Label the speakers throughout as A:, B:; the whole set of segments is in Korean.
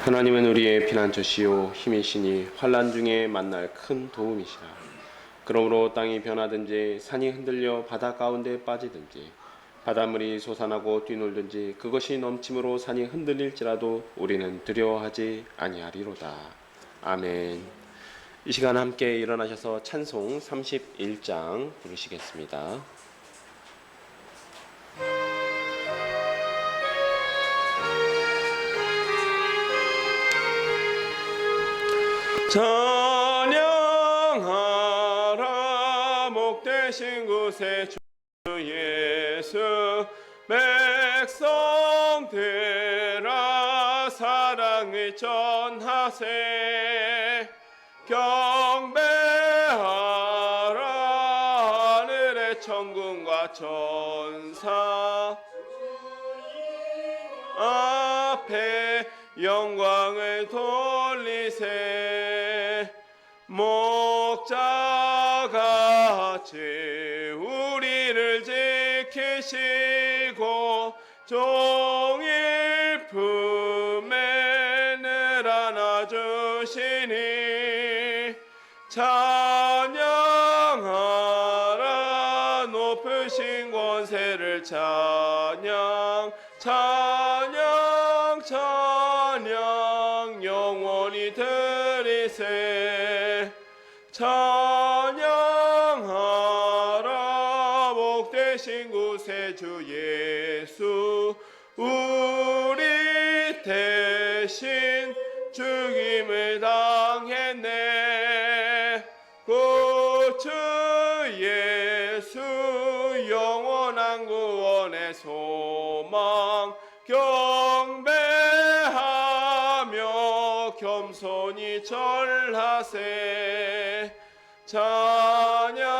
A: 하나님은 우리의 피난처시요 힘이시니 환난 중에 만날 큰 도움이시라. 그러므로 땅이 변하든지 산이 흔들려 바다 가운데 빠지든지 바닷물이 솟아나고 뛰놀든지 그것이 넘침으로 산이 흔들릴지라도 우리는 두려워하지 아니하리로다. 아멘. 이 시간 함께 일어나셔서 찬송 31장 부르시겠습니다. 찬양하라 목되신 곳에 주 예수, 백성 되라 사랑을 전하세. 경배하라 하늘의 천군과 천사 앞에 영광을 돌리세. 목자같이 우리를 지키시고 종일 품에 늘 안아주시니 찬양하라 높으신 권세를 찬양 찬양 찬양 영원히 드리세. 찬양하라 복되신 구세주 예수, 우리 대신 죽임을 당했네. 구주 예수 영원한 구원의 소망, 경배하며 겸손히 절하세. 찬양하라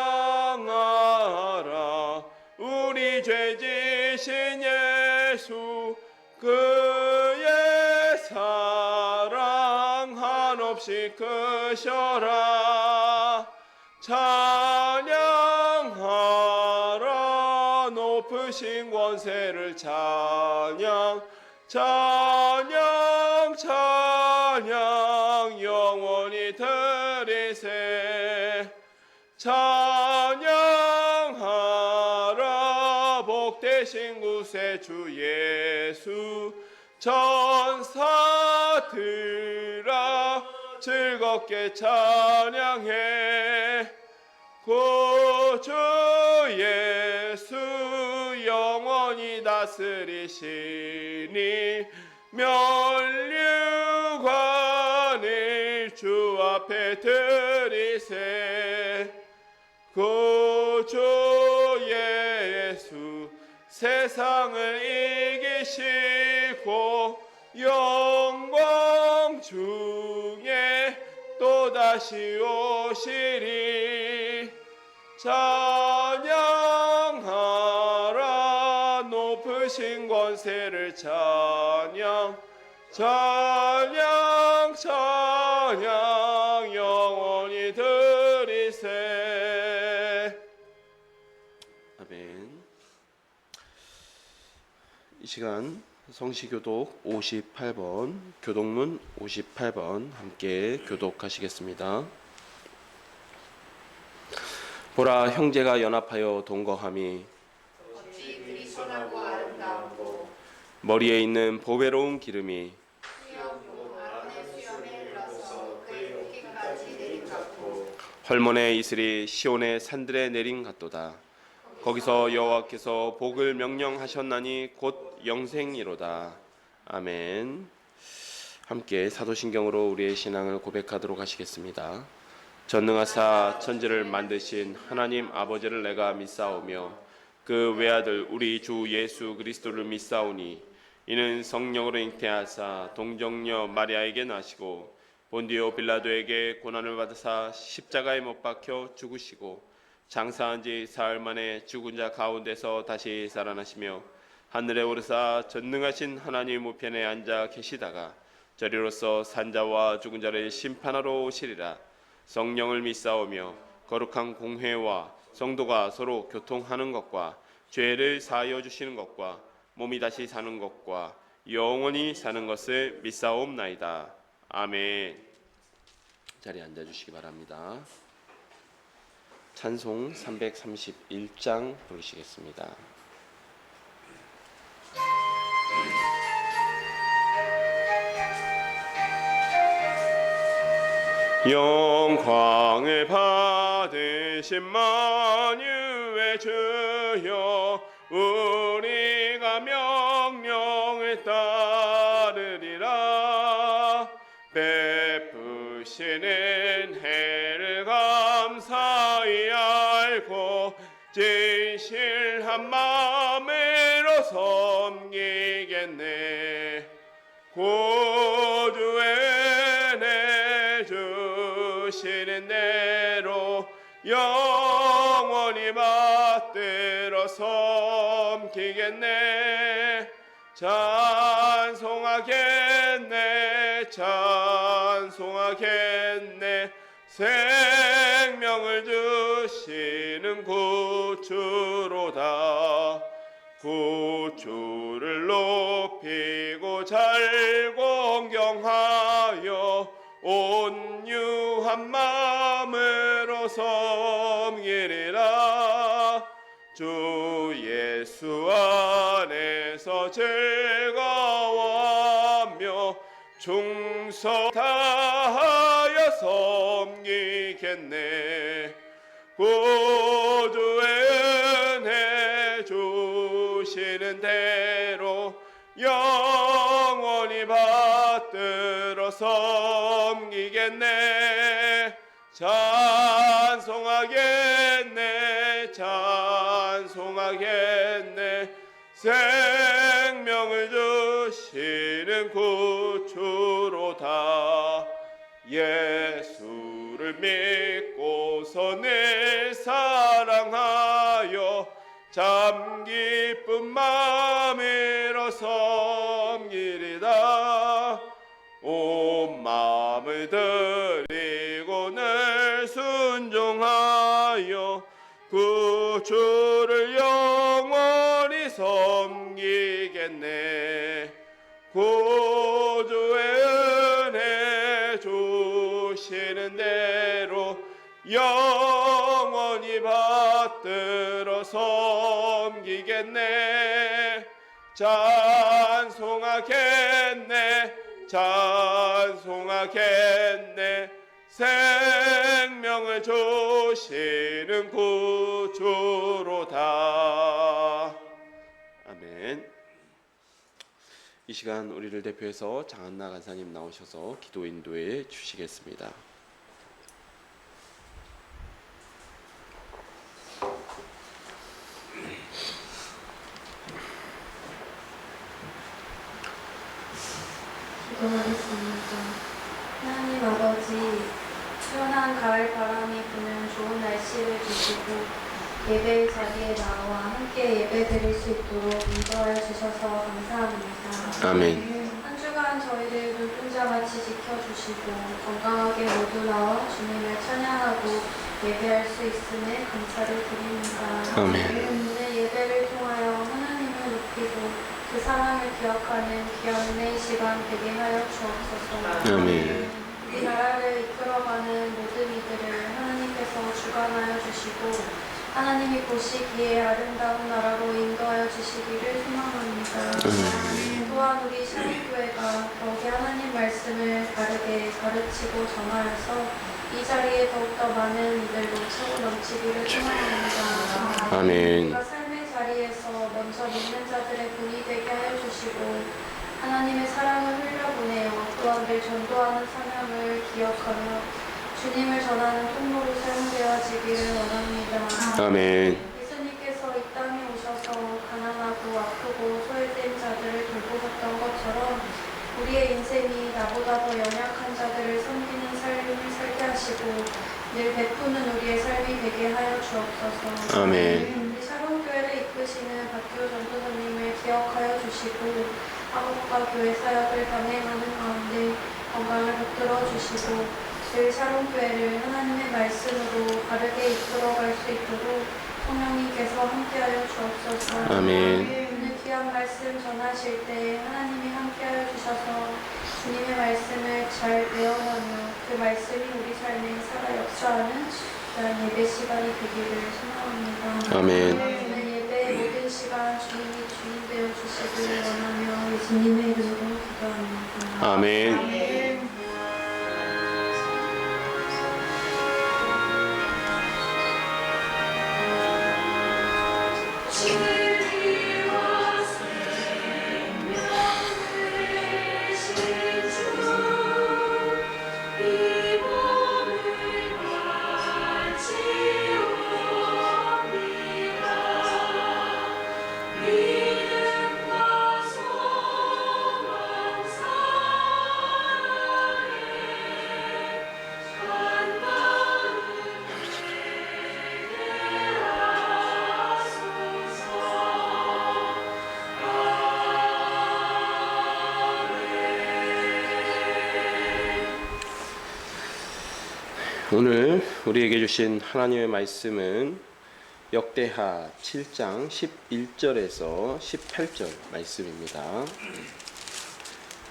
A: 우리 죄 지신 예수, 그의 사랑 한없이 크셔라. 찬양하라 높으신 권세를 찬양 찬양 찬양 영원히 드리세. 찬양하라 복되신 구세주 예수, 천사들아 즐겁게 찬양해. 구주 예수 영원히 다스리시니 면류관을 주 앞에 드리세. 구주 예수 세상을 이기시고 영광 중에 또다시 오시리. 찬양하라 높으신 권세를 찬양 찬양 찬양 영원히 드리세. 아멘. 이 시간 성시교독 58번, 교독문 58번 함께 교독하시겠습니다. 보라, 형제가 연합하여 동거함이
B: 어찌 그리 선하고 아름다운고,
A: 머리에 있는 보배로운 기름이
B: 수염도 아론의 수염에 흘러서 그의 목깃까지 내린 같고,
A: 헐몬의 이슬이 시온의 산들에 내린 같도다. 거기서 여호와께서 복을 명령하셨나니 곧 영생이로다. 아멘. 함께 사도신경으로 우리의 신앙을 고백하도록 하시겠습니다. 전능하사 천지를 만드신 하나님 아버지를 내가 믿사오며 그 외아들 우리 주 예수 그리스도를 믿사오니 이는 성령으로 잉태하사 동정녀 마리아에게 나시고 본디오 빌라도에게 고난을 받으사 십자가에 못 박혀 죽으시고 장사한 지 사흘 만에 죽은 자 가운데서 다시 살아나시며 하늘에 오르사 전능하신 하나님 우편에 앉아 계시다가 저리로서 산자와 죽은 자를 심판하러 오시리라. 성령을 믿사오며 거룩한 공회와 성도가 서로 교통하는 것과 죄를 사하여 주시는 것과 몸이 다시 사는 것과 영원히 사는 것을 믿사옵나이다. 아멘. 자리에 앉아주시기 바랍니다. 찬송 331장 부르시겠습니다. 영광을 받으신 만유의 주여, 우리가 명령을 따르리라. 베푸시는 해를 감사히 알고 진실한 마음으로 섬기겠네. 구주의 내 주시는 대로 영원히 받들어 섬기겠네. 찬송하겠네, 찬송하겠네. 생명을 주시는 구주로다. 구주를 높이고 잘 공경하여 온유한 마음으로 섬기리라. 주 예수 안에서 즐거워하며 충성 다하여 섬기겠네. 구주의 은혜 주시는 대로 영원히 받들어 섬기겠네. 찬송하겠네, 찬송하겠네. 생명을 주시는 구주로다. 예수를 믿고서 늘 사랑하여 참 기쁜 마음으로 섬기리다. 온 마음을 드리고 늘 순종하여 구주를 영원히 섬기겠네. 구주의 은혜 주시는 대로 영원히 받들어 섬기겠네. 찬송하겠네, 찬송하겠네. 생명을 주시는 구주로다. 아멘. 이 시간 우리를 대표해서 장한나 간사님 나오셔서 기도 인도해 주시겠습니다.
C: 기도하겠습니다. 하나님 아버지, 시원한 가을 바람이 부는 좋은 날씨를 주시고 예배의 자리에 나와 함께 예배드릴 수 있도록 인도하여 주셔서 감사합니다.
A: 아멘.
C: 한 주간 저희를 눈동자같이 지켜주시고 건강하게 모두 나와 주님을 찬양하고 예배할 수 있음에 감사를 드립니다.
A: 아멘.
C: 오늘 예배를 통하여 하나님을 높이고 그 사랑을 기억하는 귀한 은혜의 시간 되게 하여 주옵소서.
A: 아멘.
C: 이 나라를 이끌어가는 모든 이들을 하나님께서 주관하여 주시고 하나님이 보시기에 아름다운 나라로 인도하여 주시기를 소망합니다. 또한 우리 샤론교회가 더욱이 하나님 말씀을 바르게 가르치고 전하여서 이 자리에 더욱더 많은 이들로 채워 넘치기를 소망합니다.
A: 아멘.
C: 우리가 삶의 자리에서 먼저 믿는 자들의 분이 되게 하여 주시고 하나님의 사랑을 흘려보내어 또한 늘 전도하는 사명을 기억하며 주님을 전하는 통로로 사용되어지기를 원합니다.
A: 아멘.
C: 예수님께서 이 땅에 오셔서 가난하고 아프고 소외된 자들을 돌보셨던 것처럼 우리의 인생이 나보다 더 연약한 자들을 섬기는 삶을 살게 하시고 늘 베푸는 우리의 삶이 되게 하여 주옵소서.
A: 아멘.
C: 우리 샤론교회를 이끄시는 박기호 전도사님을 기억하여 주시고 학업과 교회 사역을 감행하는 가운데 건강을 붙들어 주시고 늘 샤론교회를 하나님의 말씀으로 바르게 이끌어갈 수 있도록 성령님께서 함께하여 주옵소서.
A: 아멘.
C: 오늘 귀한 말씀 전하실 때 하나님이 함께하여 주셔서 주님의 말씀을 잘 외워가며 그 말씀이 우리 삶에 살아 역사하는 귀한 예배 시간이 되기를 소망합니다.
A: 아멘.
C: 오늘 예배의 모든 시간 주님이 주인 되어 주시길 원하며 예수님의 이름으로 기도합니다.
A: 아멘. 오늘 우리에게 주신 하나님의 말씀은 역대하 7장 11절에서 18절 말씀입니다.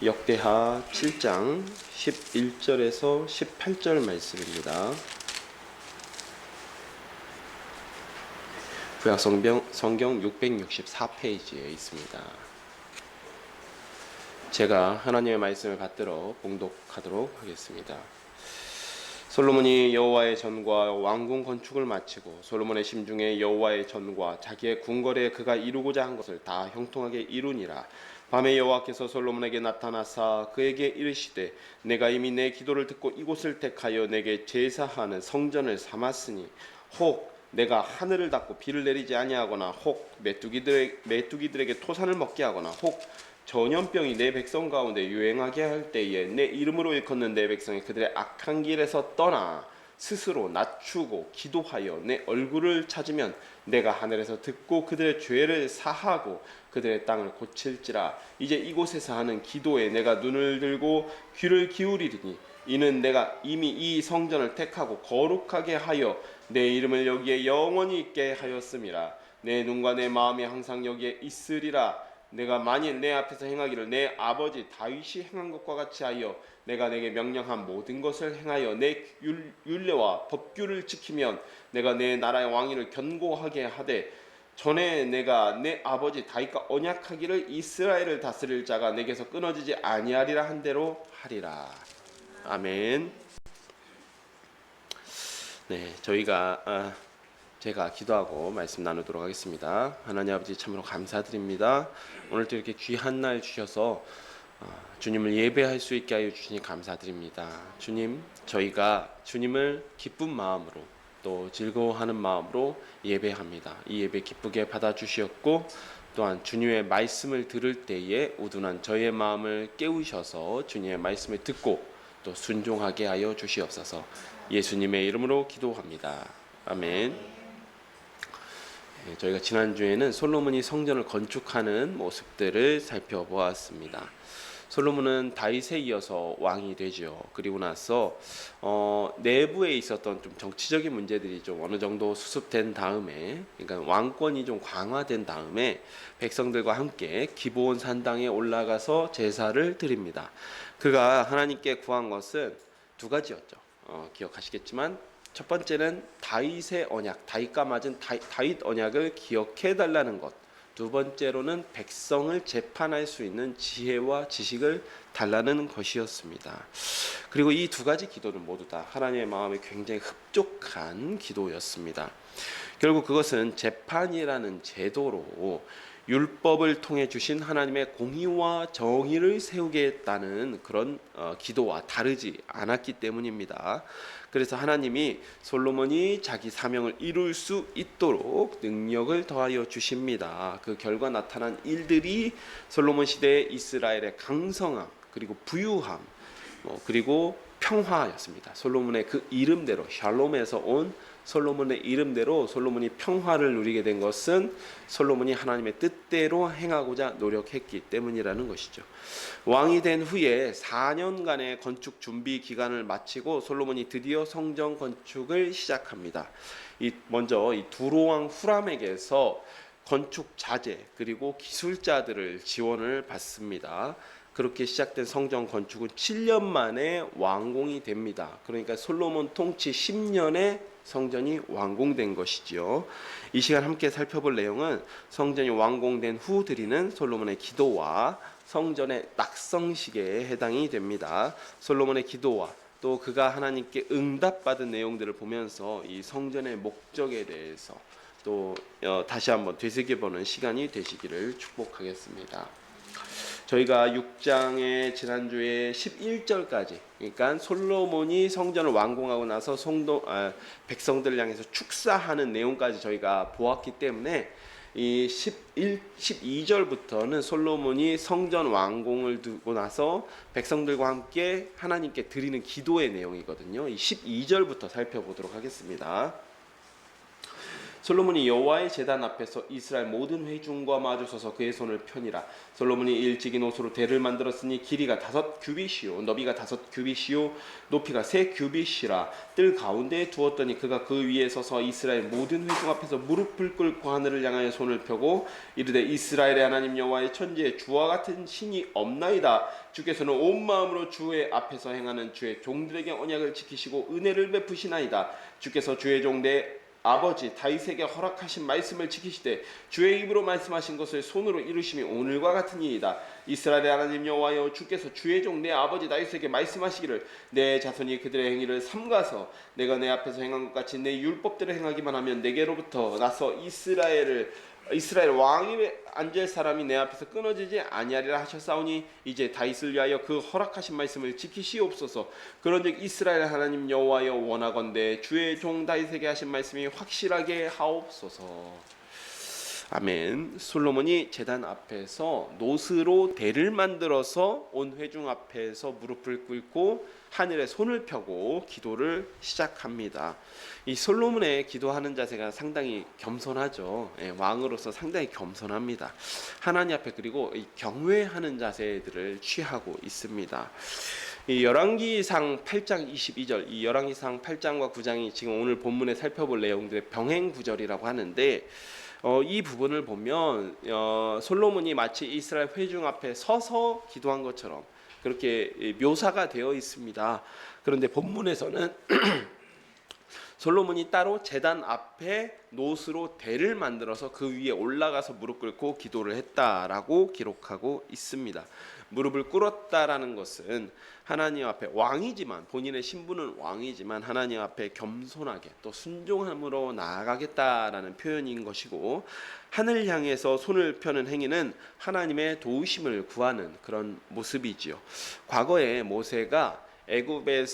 A: 역대하 7장 11절에서 18절 말씀입니다. 구약성경 664페이지에 있습니다. 제가 하나님의 말씀을 받들어 봉독하도록 하겠습니다. 솔로몬이 여호와의 전과 왕궁 건축을 마치고 솔로몬의 심중에 여호와의 전과 자기의 궁궐에 그가 이루고자 한 것을 다 형통하게 이루니라. 밤에 여호와께서 솔로몬에게 나타나사 그에게 이르시되 내가 이미 내 기도를 듣고 이곳을 택하여 내게 제사하는 성전을 삼았으니 혹 내가 하늘을 닫고 비를 내리지 아니하거나 혹 메뚜기들에게 토산을 먹게 하거나 혹 전염병이 내 백성 가운데 유행하게 할 때에 내 이름으로 일컫는 내 백성이 그들의 악한 길에서 떠나 스스로 낮추고 기도하여 내 얼굴을 찾으면 내가 하늘에서 듣고 그들의 죄를 사하고 그들의 땅을 고칠지라. 이제 이곳에서 하는 기도에 내가 눈을 들고 귀를 기울이리니 이는 내가 이미 이 성전을 택하고 거룩하게 하여 내 이름을 여기에 영원히 있게 하였음이라. 내 눈과 내 마음이 항상 여기에 있으리라. 내가 만일 내 앞에서 행하기를 내 아버지 다윗이 행한 것과 같이 하여 내가 내게 명령한 모든 것을 행하여 내 율례와 법규를 지키면 내가 내 나라의 왕위를 견고하게 하되 전에 내가 내 아버지 다윗과 언약하기를 이스라엘을 다스릴 자가 내게서 끊어지지 아니하리라 한 대로 하리라. 아멘. 네, 제가 기도하고 말씀 나누도록 하겠습니다. 하나님 아버지 참으로 감사드립니다. 오늘도 이렇게 귀한 날 주셔서 주님을 예배할 수 있게 하여 주시니 감사드립니다. 주님, 저희가 주님을 기쁜 마음으로 또 즐거워하는 마음으로 예배합니다. 이 예배 기쁘게 받아주시었고 또한 주님의 말씀을 들을 때에 우둔한 저희의 마음을 깨우셔서 주님의 말씀을 듣고 또 순종하게 하여 주시옵소서. 예수님의 이름으로 기도합니다. 아멘. 저희가 지난주에는 솔로몬이 성전을 건축하는 모습들을 살펴보았습니다. 솔로몬은 다윗에 이어서 왕이 되죠. 그리고 나서 내부에 있었던 좀 정치적인 문제들이 좀 어느 정도 수습된 다음에, 그러니까 왕권이 좀 강화된 다음에 백성들과 함께 기브온 산당에 올라가서 제사를 드립니다. 그가 하나님께 구한 것은 두 가지였죠. 기억하시겠지만 첫 번째는 다윗의 언약, 다윗과 맺은 다윗 언약을 기억해 달라는 것. 두 번째로는 백성을 재판할 수 있는 지혜와 지식을 달라는 것이었습니다. 그리고 이 두 가지 기도는 모두 다 하나님의 마음에 굉장히 흡족한 기도였습니다. 결국 그것은 재판이라는 제도로 율법을 통해 주신 하나님의 공의와 정의를 세우겠다는 그런 기도와 다르지 않았기 때문입니다. 그래서 하나님이 솔로몬이 자기 사명을 이룰 수 있도록 능력을 더하여 주십니다. 그 결과 나타난 일들이 솔로몬 시대의 이스라엘의 강성함, 그리고 부유함, 그리고 평화였습니다. 솔로몬의 그 이름대로 샬롬에서 온 솔로몬의 이름대로 솔로몬이 평화를 누리게 된 것은 솔로몬이 하나님의 뜻대로 행하고자 노력했기 때문이라는 것이죠. 왕이 된 후에 4년간의 건축 준비 기간을 마치고 솔로몬이 드디어 성전 건축을 시작합니다. 먼저 이 두로왕 후람에게서 건축 자재 그리고 기술자들을 지원을 받습니다. 그렇게 시작된 성전 건축은 7년 만에 완공이 됩니다. 그러니까 솔로몬 통치 10년에 성전이 완공된 것이지요. 이 시간 함께 살펴볼 내용은 성전이 완공된 후 드리는 솔로몬의 기도와 성전의 낙성식에 해당이 됩니다. 솔로몬의 기도와 또 그가 하나님께 응답받은 내용들을 보면서 이 성전의 목적에 대해서 또 다시 한번 되새겨보는 시간이 되시기를 축복하겠습니다. 저희가 6장의 지난주에 11절까지 그러니까 솔로몬이 성전을 완공하고 나서 백성들을 향해서 축사하는 내용까지 저희가 보았기 때문에 이 12절부터는 솔로몬이 성전 완공을 두고 나서 백성들과 함께 하나님께 드리는 기도의 내용이거든요. 이 12절부터 살펴보도록 하겠습니다. 솔로몬이 여호와의 제단 앞에서 이스라엘 모든 회중과 마주서서 그의 손을 펴니라. 솔로몬이 일찍이 노소로 대를 만들었으니 길이가 5규빗이요 너비가 5규빗이요 높이가 3규빗이라. 뜰 가운데에 두었더니 그가 그 위에 서서 이스라엘 모든 회중 앞에서 무릎을 꿇고 하늘을 향하여 손을 펴고 이르되 이스라엘의 하나님 여호와의 천지에 주와 같은 신이 없나이다. 주께서는 온 마음으로 주의 앞에서 행하는 주의 종들에게 언약을 지키시고 은혜를 베푸시나이다. 주께서 주의 종대 아버지 다윗에게 허락하신 말씀을 지키시되 주의 입으로 말씀하신 것을 손으로 이루심이 오늘과 같은 일이다. 이스라엘의 하나님 여호와여 주께서 주의 종 내 아버지 다윗에게 말씀하시기를 내 자손이 그들의 행위를 삼가서 내가 내 앞에서 행한 것 같이 내 율법대로 행하기만 하면 내게로부터 나서 이스라엘 왕이 앉을 사람이 내 앞에서 끊어지지 아니하리라 하셨사오니 이제 다윗을 위하여 그 허락하신 말씀을 지키시옵소서. 그런즉 이스라엘 하나님 여호와여 원하건대 주의 종 다윗에게 하신 말씀이 확실하게 하옵소서. 아멘. 솔로몬이 제단 앞에서 노스로 대를 만들어서 온 회중 앞에서 무릎을 꿇고 하늘에 손을 펴고 기도를 시작합니다. 이 솔로몬의 기도하는 자세가 상당히 겸손하죠. 왕으로서 상당히 겸손합니다. 하나님 앞에 그리고 경외하는 자세들을 취하고 있습니다. 이 열왕기상 8장 22절, 이 열왕기상 8장과 9장이 지금 오늘 본문에 살펴볼 내용들의 병행 구절이라고 하는데 이 부분을 보면 솔로몬이 마치 이스라엘 회중 앞에 서서 기도한 것처럼 그렇게 묘사가 되어 있습니다. 그런데 본문에서는 솔로몬이 따로 제단 앞에 노스로 대를 만들어서 그 위에 올라가서 무릎 꿇고 기도를 했다라고 기록하고 있습니다. 무릎을 꿇었다라는 것은 하나님 앞에 왕이지만 본인의 신분은 왕이지만 하나님 앞에 겸손하게 또 순종함으로 나아가겠다라는 표현인 것이고 하늘 향해서 손을 펴는 행위는 하나님의 도우심을 구하는 그런 모습이지요. 과거에 모세가 애굽의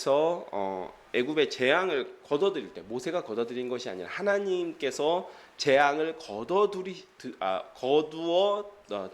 A: 재앙을 거둬들일 때 모세가 거둬들인 것이 아니라 하나님께서 재앙을 거두어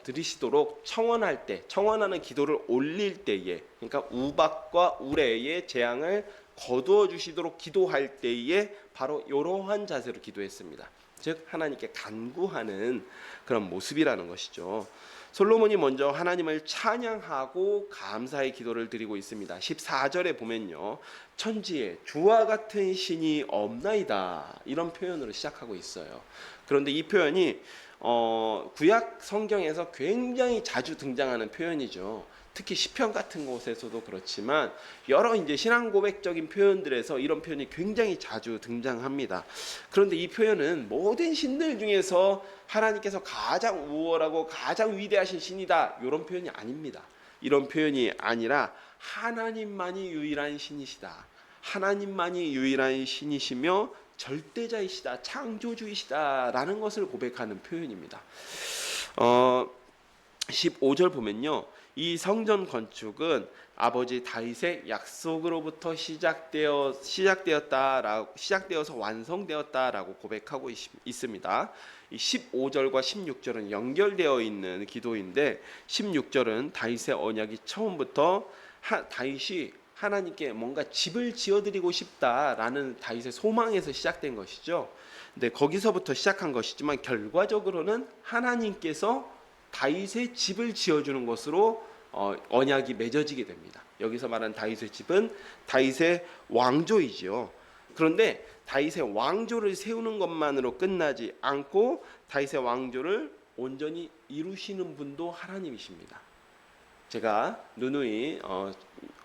A: 들이시도록 청원할 때 청원하는 기도를 올릴 때에 그러니까 우박과 우레의 재앙을 거두어 주시도록 기도할 때에 바로 이러한 자세로 기도했습니다. 즉 하나님께 간구하는 그런 모습이라는 것이죠. 솔로몬이 먼저 하나님을 찬양하고 감사의 기도를 드리고 있습니다. 14절에 보면요. 천지에 주와 같은 신이 없나이다. 이런 표현으로 시작하고 있어요. 그런데 이 표현이 구약 성경에서 굉장히 자주 등장하는 표현이죠. 특히 시편 같은 곳에서도 그렇지만 여러 이제 신앙 고백적인 표현들에서 이런 표현이 굉장히 자주 등장합니다. 그런데 이 표현은 모든 신들 중에서 하나님께서 가장 우월하고 가장 위대하신 신이다 이런 표현이 아닙니다. 이런 표현이 아니라 하나님만이 유일한 신이시다. 하나님만이 유일한 신이시며 절대자이시다. 창조주이시다라는 것을 고백하는 표현입니다. 15절 보면요. 이 성전 건축은 아버지 다윗의 약속으로부터 시작되어서 완성되었다라고 고백하고 있습니다. 이 15절과 16절은 연결되어 있는 기도인데 16절은 다윗의 언약이 처음부터 다윗이 하나님께 뭔가 집을 지어드리고 싶다라는 다윗의 소망에서 시작된 것이죠. 근데 거기서부터 시작한 것이지만 결과적으로는 하나님께서 다윗의 집을 지어주는 것으로 언약이 맺어지게 됩니다. 여기서 말하는 다윗의 집은 다윗의 왕조이지요. 그런데 다윗의 왕조를 세우는 것만으로 끝나지 않고 다윗의 왕조를 온전히 이루시는 분도 하나님이십니다. 제가 누누이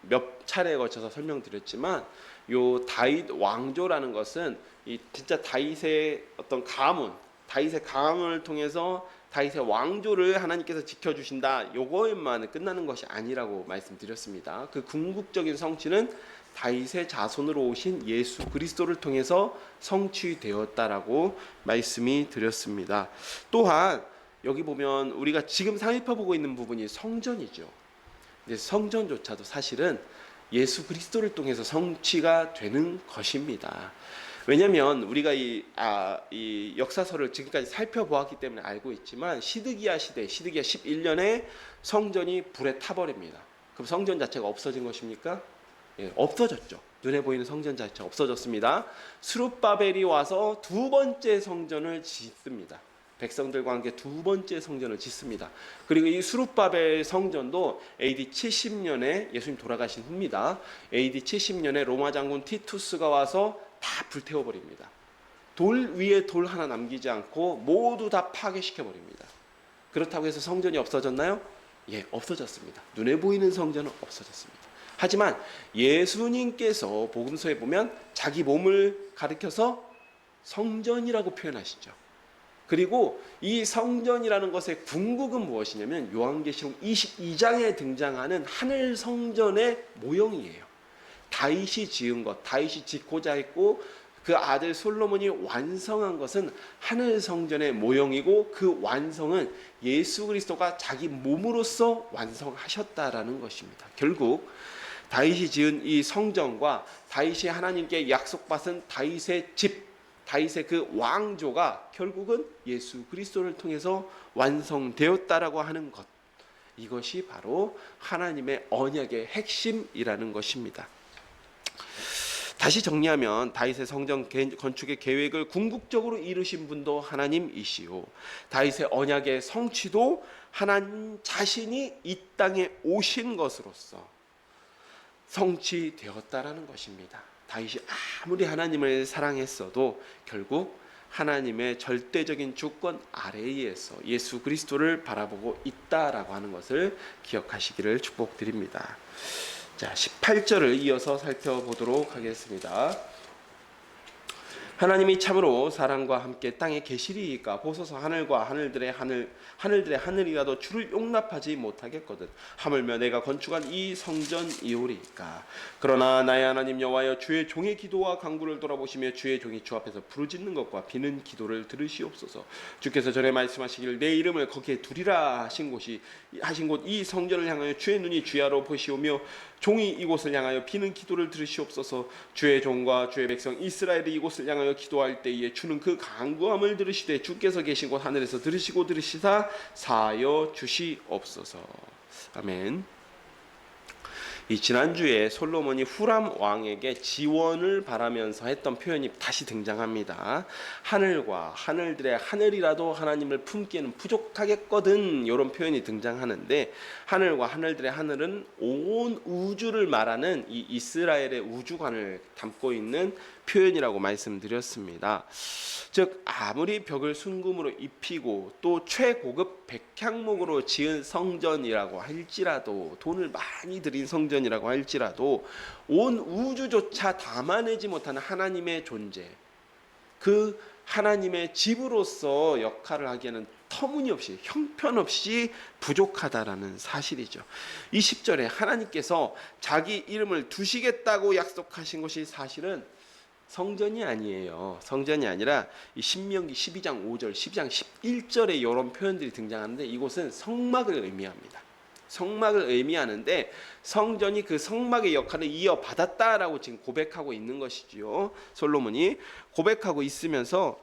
A: 몇 차례에 걸쳐서 설명드렸지만 요 다윗 왕조라는 것은 이 진짜 다윗의 어떤 가문, 다윗의 가문을 통해서 다윗의 왕조를 하나님께서 지켜주신다, 요거에만 끝나는 것이 아니라고 말씀드렸습니다. 그 궁극적인 성취는 다윗의 자손으로 오신 예수 그리스도를 통해서 성취되었다라고 말씀이 드렸습니다. 또한 여기 보면 우리가 지금 살펴보고 있는 부분이 성전이죠. 근데 성전조차도 사실은 예수 그리스도를 통해서 성취가 되는 것입니다. 왜냐하면 우리가 이 역사서를 지금까지 살펴보았기 때문에 알고 있지만 시드기야 시대, 시드기야 11년에 성전이 불에 타버립니다. 그럼 성전 자체가 없어진 것입니까? 예, 없어졌죠. 눈에 보이는 성전 자체가 없어졌습니다. 스룹바벨이 와서 두 번째 성전을 짓습니다. 백성들과 함께 두 번째 성전을 짓습니다. 그리고 이 스룹바벨 성전도 AD 70년에 예수님 돌아가신 후입니다. AD 70년에 로마 장군 티투스가 와서 다 불태워버립니다. 돌 위에 돌 하나 남기지 않고 모두 다 파괴시켜버립니다. 그렇다고 해서 성전이 없어졌나요? 예, 없어졌습니다. 눈에 보이는 성전은 없어졌습니다. 하지만 예수님께서 복음서에 보면 자기 몸을 가리켜서 성전이라고 표현하시죠. 그리고 이 성전이라는 것의 궁극은 무엇이냐면 요한계시록 22장에 등장하는 하늘 성전의 모형이에요. 다윗이 지은 것, 다윗이 짓고자 했고 그 아들 솔로몬이 완성한 것은 하늘 성전의 모형이고 그 완성은 예수 그리스도가 자기 몸으로써 완성하셨다라는 것입니다. 결국 다윗이 지은 이 성전과 다윗이 하나님께 약속받은 다윗의 집, 다윗의 그 왕조가 결국은 예수 그리스도를 통해서 완성되었다라고 하는 것, 이것이 바로 하나님의 언약의 핵심이라는 것입니다. 다시 정리하면 다윗의 성전 건축의 계획을 궁극적으로 이루신 분도 하나님이시오, 다윗의 언약의 성취도 하나님 자신이 이 땅에 오신 것으로서 성취되었다라는 것입니다. 다윗이 아무리 하나님을 사랑했어도 결국 하나님의 절대적인 주권 아래에서 예수 그리스도를 바라보고 있다라고 하는 것을 기억하시기를 축복드립니다. 자, 18절을 이어서 살펴보도록 하겠습니다. 하나님이 참으로 사랑과 함께 땅에 계시리이까 보소서 하늘과 하늘들의 하늘이라도 주를 용납하지 못하겠거든 하물며 내가 건축한 이 성전이오리이까. 그러나 나의 하나님 여호와여, 주의 종의 기도와 간구를 돌아보시며 주의 종이 주 앞에서 부르짖는 것과 비는 기도를 들으시옵소서. 주께서 전에 말씀하시기를 내 이름을 거기에 두리라 하신 곳 이 성전을 향하여 주의 눈이 주야로 보시오며 종이 이곳을 향하여 비는 기도를 들으시옵소서. 주의 종과 주의 백성 이스라엘이 이곳을 향하여 기도할 때에 주는 그 간구함을 들으시되 주께서 계신 곳 하늘에서 들으시고 들으시사 사하여 주시옵소서. 아멘. 이 지난주에 솔로몬이 후람 왕에게 지원을 바라면서 했던 표현이 다시 등장합니다. 하늘과 하늘들의 하늘이라도 하나님을 품기에는 부족하겠거든, 이런 표현이 등장하는데, 하늘과 하늘들의 하늘은 온 우주를 말하는 이 이스라엘의 우주관을 담고 있는 표현이라고 말씀드렸습니다. 즉 아무리 벽을 순금으로 입히고 또 최고급 백향목으로 지은 성전이라고 할지라도, 돈을 많이 들인 성전이라고 할지라도 온 우주조차 담아내지 못하는 하나님의 존재, 그 하나님의 집으로서 역할을 하기에는 터무니없이 형편없이 부족하다라는 사실이죠. 20절에 하나님께서 자기 이름을 두시겠다고 약속하신 것이 사실은 성전이 아니에요. 성전이 아니라 이 신명기 12장 5절, 12장 11절에 이런 표현들이 등장하는데 이곳은 성막을 의미합니다. 성막을 의미하는데 성전이 그 성막의 역할을 이어받았다라고 지금 고백하고 있는 것이지요. 솔로몬이 고백하고 있으면서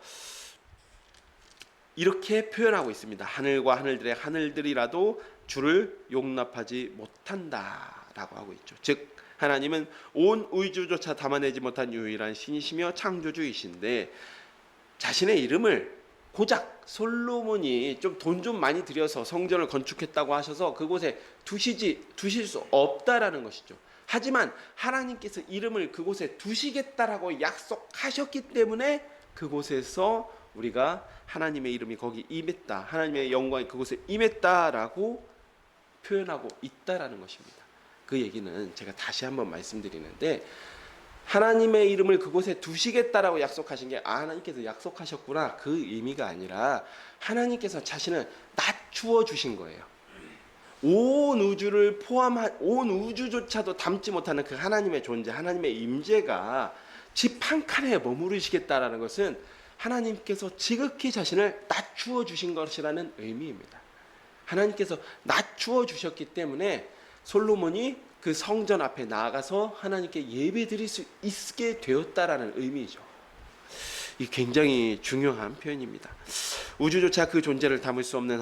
A: 이렇게 표현하고 있습니다. 하늘과 하늘들의 하늘들이라도 주를 용납하지 못한다 있다라고 하고 있죠. 즉 하나님은 온 우주조차 담아내지 못한 유일한 신이시며 창조주이신데 자신의 이름을 고작 솔로몬이 좀 돈 좀 많이 들여서 성전을 건축했다고 하셔서 그곳에 두실 수 없다라는 것이죠. 하지만 하나님께서 이름을 그곳에 두시겠다라고 약속하셨기 때문에 그곳에서 우리가 하나님의 이름이 거기 임했다, 하나님의 영광이 그곳에 임했다라고 표현하고 있다라는 것입니다. 그 얘기는 제가 다시 한번 말씀드리는데, 하나님의 이름을 그곳에 두시겠다라고 약속하신 게 하나님께서 약속하셨구나, 그 의미가 아니라 하나님께서 자신을 낮추어 주신 거예요. 온 우주를 포함한 온 우주조차도 담지 못하는 그 하나님의 존재, 하나님의 임재가 집 한 칸에 머무르시겠다라는 것은 하나님께서 지극히 자신을 낮추어 주신 것이라는 의미입니다. 하나님께서 낮추어 주셨기 때문에 솔로몬이 그 성전 앞에 나아가서 하나님께 예배드릴 수 있게 되었다라는 의미죠. 이 굉장히 중요한 표현입니다. 우주조차 그 존재를 담을 수 없는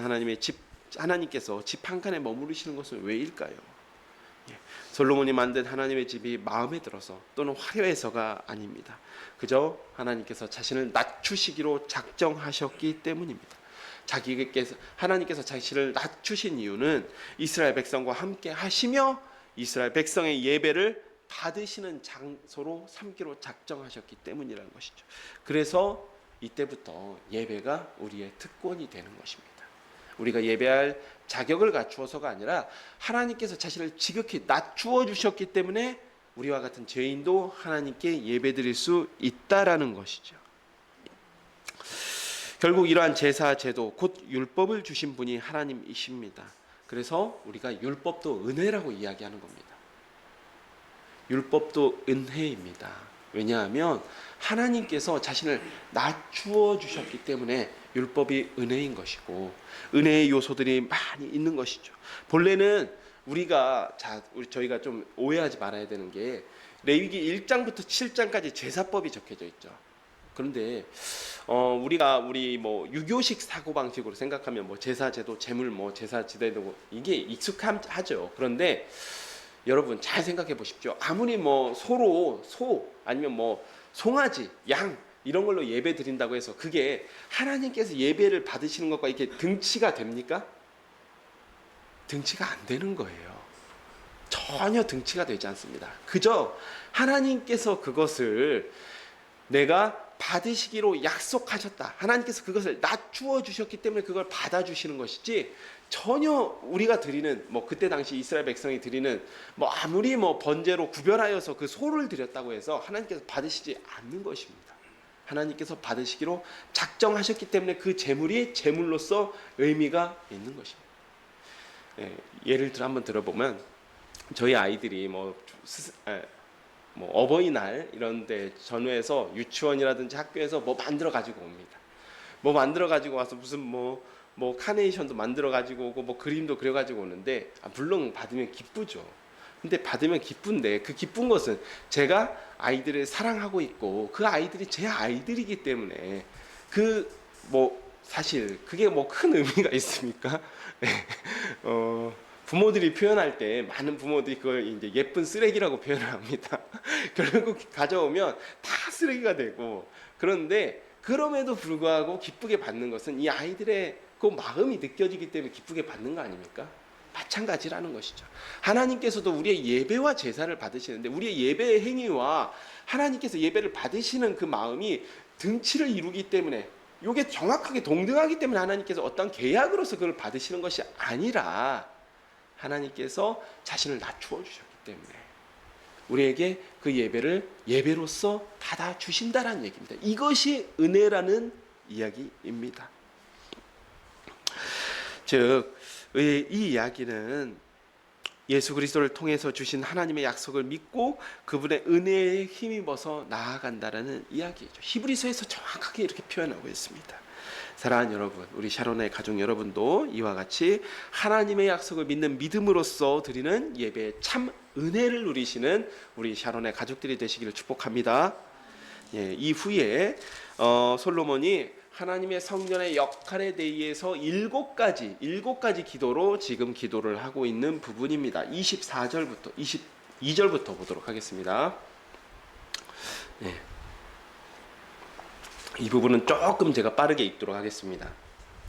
A: 하나님께서 집 한 칸에 머무르시는 것은 왜일까요? 솔로몬이 만든 하나님의 집이 마음에 들어서 또는 화려해서가 아닙니다. 그저 하나님께서 자신을 낮추시기로 작정하셨기 때문입니다. 하나님께서 자신을 낮추신 이유는 이스라엘 백성과 함께 하시며 이스라엘 백성의 예배를 받으시는 장소로 삼기로 작정하셨기 때문이라는 것이죠. 그래서 이때부터 예배가 우리의 특권이 되는 것입니다. 우리가 예배할 자격을 갖추어서가 아니라 하나님께서 자신을 지극히 낮추어 주셨기 때문에 우리와 같은 죄인도 하나님께 예배드릴 수 있다라는 것이죠. 결국 이러한 제사 제도 곧 율법을 주신 분이 하나님이십니다. 그래서 우리가 율법도 은혜라고 이야기하는 겁니다. 율법도 은혜입니다. 왜냐하면 하나님께서 자신을 낮추어 주셨기 때문에 율법이 은혜인 것이고, 은혜의 요소들이 많이 있는 것이죠. 본래는 저희가 좀 오해하지 말아야 되는 게, 레위기 1장부터 7장까지 제사법이 적혀져 있죠. 그런데 우리 유교식 사고 방식으로 생각하면 제사 제도, 제물 제사 지대도 이게 익숙하죠. 그런데 여러분 잘 생각해 보십시오. 아무리 소 아니면 송아지, 양 이런 걸로 예배 드린다고 해서 그게 하나님께서 예배를 받으시는 것과 이렇게 등치가 됩니까? 등치가 안 되는 거예요. 전혀 등치가 되지 않습니다. 그저 하나님께서 그것을 내가 받으시기로 약속하셨다, 하나님께서 그것을 낮추어 주셨기 때문에 그걸 받아주시는 것이지, 전혀 우리가 드리는 그때 당시 이스라엘 백성이 드리는 아무리 번제로 구별하여서 그 소를 드렸다고 해서 하나님께서 받으시지 않는 것입니다. 하나님께서 받으시기로 작정하셨기 때문에 그 제물이 제물로서 의미가 있는 것입니다. 예를 들어 한번 들어보면, 저희 아이들이 어버이날 이런 데 전후해서 유치원이라든지 학교에서 만들어 가지고 옵니다. 만들어 가지고 와서 무슨 카네이션도 만들어 가지고 오고 그림도 그려 가지고 오는데, 물론 받으면 기쁘죠. 근데 받으면 기쁜데 그 기쁜 것은 제가 아이들을 사랑하고 있고 그 아이들이 제 아이들이기 때문에 사실 그게 큰 의미가 있습니까? 부모들이 표현할 때 많은 부모들이 그걸 이제 예쁜 쓰레기라고 표현을 합니다. 결국 가져오면 다 쓰레기가 되고, 그런데 그럼에도 불구하고 기쁘게 받는 것은 이 아이들의 그 마음이 느껴지기 때문에 기쁘게 받는 거 아닙니까? 마찬가지라는 것이죠. 하나님께서도 우리의 예배와 제사를 받으시는데, 우리의 예배의 행위와 하나님께서 예배를 받으시는 그 마음이 등치를 이루기 때문에, 이게 정확하게 동등하기 때문에 하나님께서 어떤 계약으로서 그걸 받으시는 것이 아니라 하나님께서 자신을 낮추어 주셨기 때문에 우리에게 그 예배를 예배로서 받아주신다라는 얘기입니다. 이것이 은혜라는 이야기입니다. 즉, 이 이야기는 예수 그리스도를 통해서 주신 하나님의 약속을 믿고 그분의 은혜에 힘입어서 나아간다라는 이야기죠. 히브리서에서 정확하게 이렇게 표현하고 있습니다. 사랑하는 여러분, 우리 샤론의 가족 여러분도 이와 같이 하나님의 약속을 믿는 믿음으로써 드리는 예배의 참 은혜를 누리시는 우리 샤론의 가족들이 되시기를 축복합니다. 이후에 솔로몬이 하나님의 성전의 역할에 대해서 일곱 가지 기도로 지금 기도를 하고 있는 부분입니다. 24절부터 22절부터 보도록 하겠습니다. 네. 이 부분은 조금 제가 빠르게 읽도록 하겠습니다.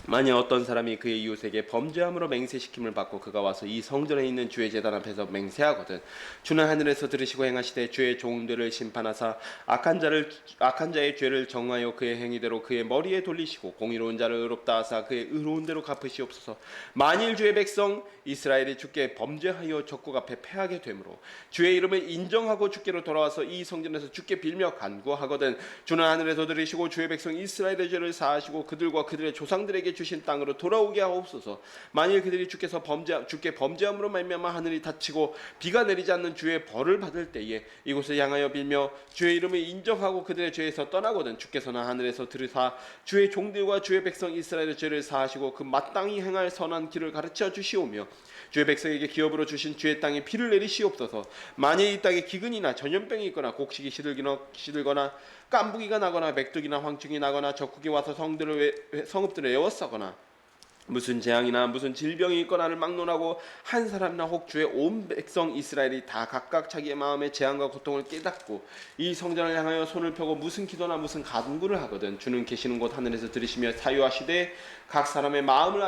A: 만약 어떤 사람이 그의 이웃에게 범죄함으로 맹세시킴을 받고 그가 와서 이 성전에 있는 주의 제단 앞에서 맹세하거든 주는 하늘에서 들으시고 행하시되 주의 종들을 심판하사 악한 자의 죄를 정하여 그의 행위대로 그의 머리에 돌리시고 공의로운 자를 의롭다 하사 그의 의로운 대로 갚으시옵소서. 만일 주의 백성 이스라엘이 주께 범죄하여 적국 앞에 패하게 되므로 주의 이름을 인정하고 주께로 돌아와서 이 성전에서 주께 빌며 간구하거든 주는 하늘에서 들으시고 주의 백성 이스라엘의 죄를 사하시고 그들과 그들의 조상들에게 주신 땅으로 돌아오게 하옵소서. 만일 그들이 주께 범죄함으로 말미암아 하늘이 닫히고 비가 내리지 않는 주의 벌을 받을 때에 이곳을 향하여 빌며 주의 이름을 인정하고 그들의 죄에서 떠나거든 주께서는 하늘에서 들으사 주의 종들과 주의 백성 이스라엘의 죄를 사하시고 그 마땅히 행할 선한 길을 가르쳐 주시오며 주의 백성에게 기업으로 주신 주의 땅에 비를 내리시옵소서. 만일 이 땅에 기근이나 전염병이 있거나 곡식이 시들거나 깐부기가 나거나 맥두기나 황충이 나거나 적국이 와서 성읍들을 에워싸거나 무슨 재앙이나 무슨 질병이 있거나를 막론하고 한 사람이나 혹 주의 온 백성 이스라엘이 다 각각 자기의 마음의 재앙과 고통을 깨닫고 이 성전을 향하여 손을 펴고 무슨 기도나 무슨 간구를 하거든 주는 계시는 곳 하늘에서 들으시며 사유하시되 각 사람의 마음을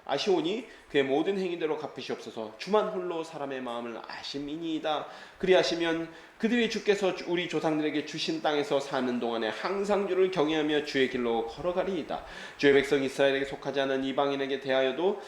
A: 아시오니 그의 모든 행위대로 갚으시옵소서. 주만 홀로 사람의 마음을 아심이니이다. 그리하시면 그들이 주께서 우리 조상들에게 주신 땅에서 사는 동안에 항상 주를 경외하며 주의 길로 걸어가리이다. 주의 백성 이스라엘에게 속하지 않은 이방인에게 대하여도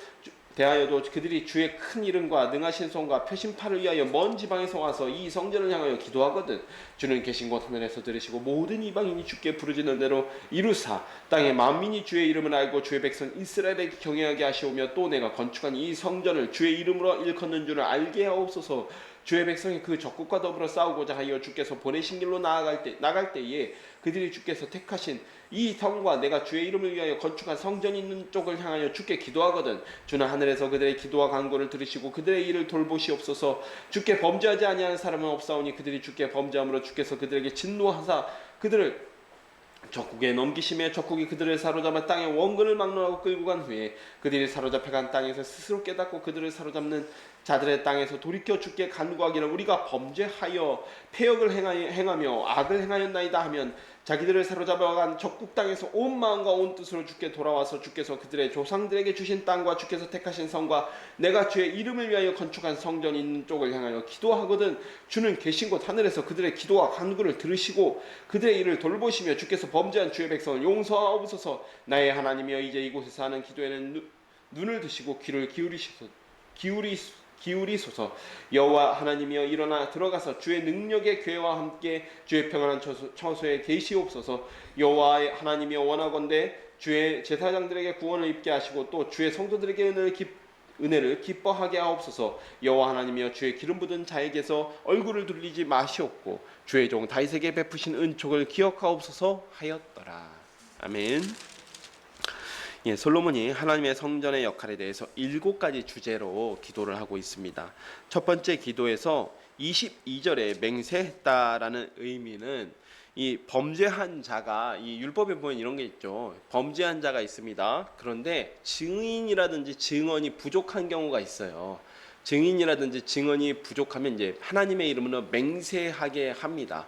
A: 그들이 주의 큰 이름과 능하신 손과 표심팔을 위하여 먼 지방에서 와서 이 성전을 향하여 기도하거든 주는 계신 곳 하늘에서 들으시고 모든 이방인이 주께 부르짖는 대로 이루사 땅의 만민이 주의 이름을 알고 주의 백성 이스라엘에게 경외하게 하시오며 또 내가 건축한 이 성전을 주의 이름으로 일컫는 줄을 알게 하옵소서. 주의 백성이 그 적국과 더불어 싸우고자 하여 주께서 보내신 길로 나갈 때에 그들이 주께서 택하신 이 성과 내가 주의 이름을 위하여 건축한 성전이 있는 쪽을 향하여 주께 기도하거든 주는 하늘에서 그들의 기도와 간구를 들으시고 그들의 일을 돌보시옵소서. 주께 범죄하지 아니하는 사람은 없사오니 그들이 주께 범죄함으로 주께서 그들에게 진노하사 그들을 적국에 넘기심에 적국이 그들을 사로잡아 땅의 원근을 막론하고 끌고 간 후에 그들이 사로잡혀 간 땅에서 스스로 깨닫고 그들을 사로잡는 자들의 땅에서 돌이켜 주께 간구하기를 우리가 범죄하여 패역을 행하며 악을 행하였나이다 하면 자기들을 사로잡아간 적국 땅에서 온 마음과 온 뜻으로 주께 돌아와서 주께서 그들의 조상들에게 주신 땅과 주께서 택하신 성과 내가 주의 이름을 위하여 건축한 성전이 있는 쪽을 향하여 기도하거든 주는 계신 곳 하늘에서 그들의 기도와 간구를 들으시고 그들의 일을 돌보시며 주께서 범죄한 주의 백성을 용서하옵소서. 나의 하나님이여 이제 이곳에서 하는 기도에는 눈을 드시고 귀를 기울이소서. 여호와 하나님이여 일어나 들어가서 주의 능력의 괴와 함께 주의 평안한 처소에 계시옵소서. 여호와 하나님이여 원하건대 주의 제사장들에게 구원을 입게 하시고 또 주의 성도들에게 은혜를 기뻐하게 하옵소서. 여호와 하나님이여 주의 기름 부은 자에게서 얼굴을 돌리지 마시옵고 주의 종 다윗에게 베푸신 은총을 기억하옵소서 하였더라. 아멘. 예, 솔로몬이 하나님의 성전의 역할에 대해서 7가지 주제로 기도를 하고 있습니다. 첫 번째 기도에서 22절에 맹세했다라는 의미는 이 범죄한 자가 이 율법에 보면 이런 게 있죠. 범죄한 자가 있습니다. 그런데 증인이라든지 증언이 부족한 경우가 있어요. 증인이라든지 증언이 부족하면 이제 하나님의 이름으로 맹세하게 합니다.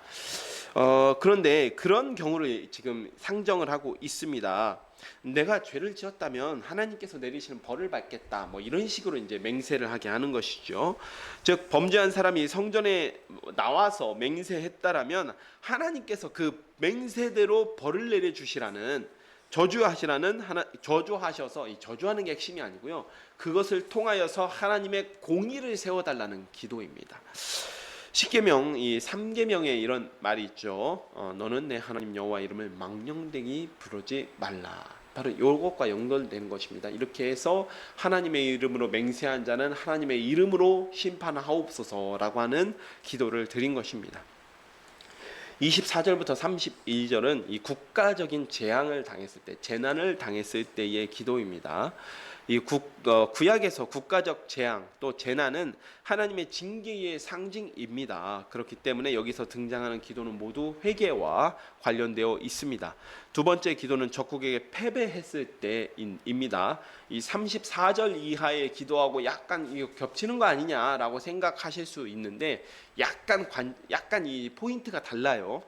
A: 그런데 그런 경우를 지금 상정을 하고 있습니다. 내가 죄를 지었다면 하나님께서 내리시는 벌을 받겠다. 뭐 이런 식으로 이제 맹세를 하게 하는 것이죠. 즉 범죄한 사람이 성전에 나와서 맹세했다라면 하나님께서 그 맹세대로 벌을 내려 주시라는 저주하셔서 이 저주하는 게 핵심이 아니고요. 그것을 통하여서 하나님의 공의를 세워 달라는 기도입니다. 십계명 이 3계명에 이런 말이 있죠. 너는 내 하나님 여호와 이름을 망령되이 부르지 말라. 바로 이것과 연결된 것입니다. 이렇게 해서 하나님의 이름으로 맹세한 자는 하나님의 이름으로 심판하옵소서라고 하는 기도를 드린 것입니다. 24절부터 31절은 이 국가적인 재앙을 당했을 때, 재난을 당했을 때의 기도입니다. 이 구약에서 국가적 재앙 또 재난은 하나님의 징계의 상징입니다. 그렇기 때문에 여기서 등장하는 기도는 모두 회개와 관련되어 있습니다. 두 번째 기도는 적국에게 패배했을 때입니다. 이 34절 이하의 기도하고 약간 이거 겹치는 거 아니냐라고 생각하실 수 있는데 약간 이 포인트가 달라요.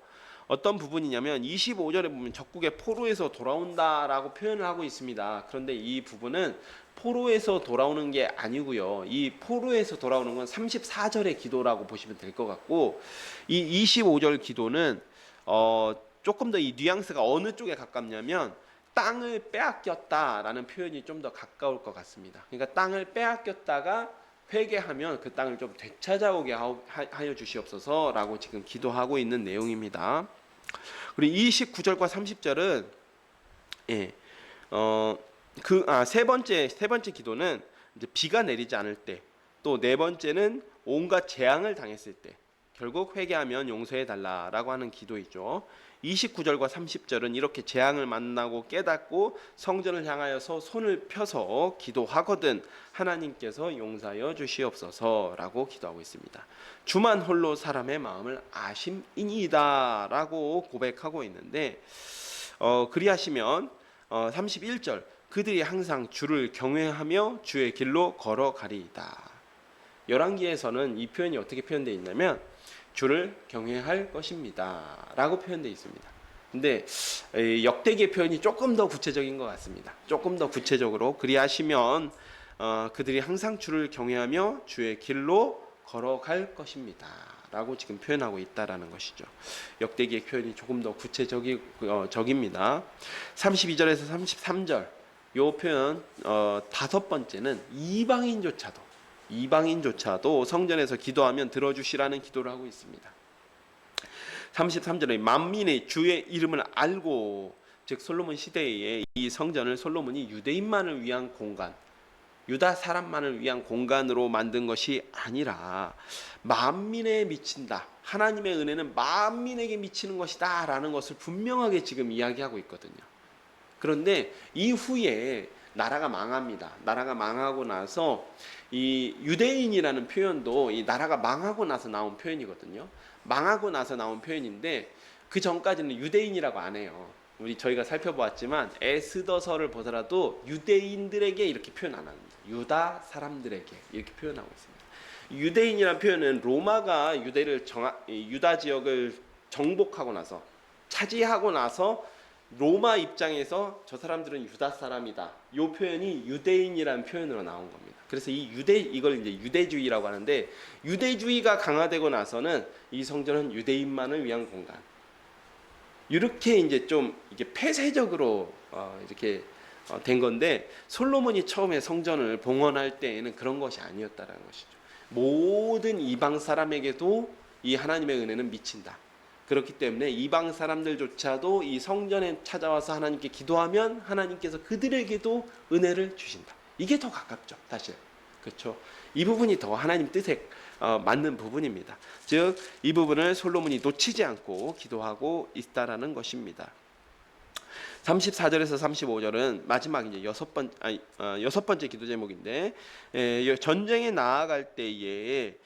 A: 어떤 부분이냐면 25절에 보면 적국의 포로에서 돌아온다라고 표현을 하고 있습니다. 그런데 이 부분은 포로에서 돌아오는 게 아니고요. 이 포로에서 돌아오는 건 34절의 기도라고 보시면 될 것 같고, 이 25절 기도는 조금 더 이 뉘앙스가 어느 쪽에 가깝냐면 땅을 빼앗겼다라는 표현이 좀 더 가까울 것 같습니다. 그러니까 땅을 빼앗겼다가 회개하면 그 땅을 좀 되찾아오게 하여 주시옵소서라고 지금 기도하고 있는 내용입니다. 그리고 29절과 30절은 세 번째 기도는 이제 비가 내리지 않을 때, 또 네 번째는 온갖 재앙을 당했을 때 결국 회개하면 용서해 달라라고 하는 기도이죠. 29절과 30절은 이렇게 재앙을 만나고 깨닫고 성전을 향하여서 손을 펴서 기도하거든 하나님께서 용서하여 주시옵소서라고 기도하고 있습니다. 주만 홀로 사람의 마음을 아심이니이다라고 고백하고 있는데, 그리하시면 31절 그들이 항상 주를 경외하며 주의 길로 걸어가리이다. 열왕기에서는 이 표현이 어떻게 표현되어 있냐면 주를 경외할 것입니다 라고 표현되어 있습니다. 근데 역대기의 표현이 조금 더 구체적인 것 같습니다. 조금 더 구체적으로 그리하시면 그들이 항상 주를 경외하며 주의 길로 걸어갈 것입니다 라고 지금 표현하고 있다라는 것이죠. 역대기의 표현이 조금 더 구체적입니다. 32절에서 33절 요 표현 다섯 번째는 이방인조차도 성전에서 기도하면 들어주시라는 기도를 하고 있습니다. 33절에 만민의 주의 이름을 알고, 즉 솔로몬 시대에 이 성전을 솔로몬이 유대인만을 위한 공간, 유다 사람만을 위한 공간으로 만든 것이 아니라 만민에 미친다. 하나님의 은혜는 만민에게 미치는 것이다 라는 것을 분명하게 지금 이야기하고 있거든요. 그런데 이후에 나라가 망합니다. 나라가 망하고 나서 이 유대인이라는 표현도 이 나라가 망하고 나서 나온 표현이거든요. 망하고 나서 나온 표현인데 그 전까지는 유대인이라고 안 해요. 저희가 살펴보았지만 에스더서를 보더라도 유대인들에게 이렇게 표현 안 합니다. 유다 사람들에게 이렇게 표현하고 있습니다. 유대인이라는 표현은 로마가 유다 지역을 정복하고 나서 차지하고 나서 로마 입장에서 저 사람들은 유다 사람이다. 이 표현이 유대인이라는 표현으로 나온 겁니다. 그래서 이걸 이제 유대주의라고 하는데, 유대주의가 강화되고 나서는 이 성전은 유대인만을 위한 공간. 이렇게 이제 좀 이게 폐쇄적으로 이렇게 된 건데, 솔로몬이 처음에 성전을 봉헌할 때에는 그런 것이 아니었다라는 것이죠. 모든 이방 사람에게도 이 하나님의 은혜는 미친다. 그렇기 때문에 이방 사람들조차도 이 성전에 찾아와서 하나님께 기도하면 하나님께서 그들에게도 은혜를 주신다. 이게 더 가깝죠, 사실. 그렇죠? 이 부분이 더 하나님 뜻에 맞는 부분입니다. 즉, 이 부분을 솔로몬이 놓치지 않고 기도하고 있다라는 것입니다. 34절에서 35절은 마지막 이제 여섯 번째 기도 제목인데, 전쟁에 나아갈 때에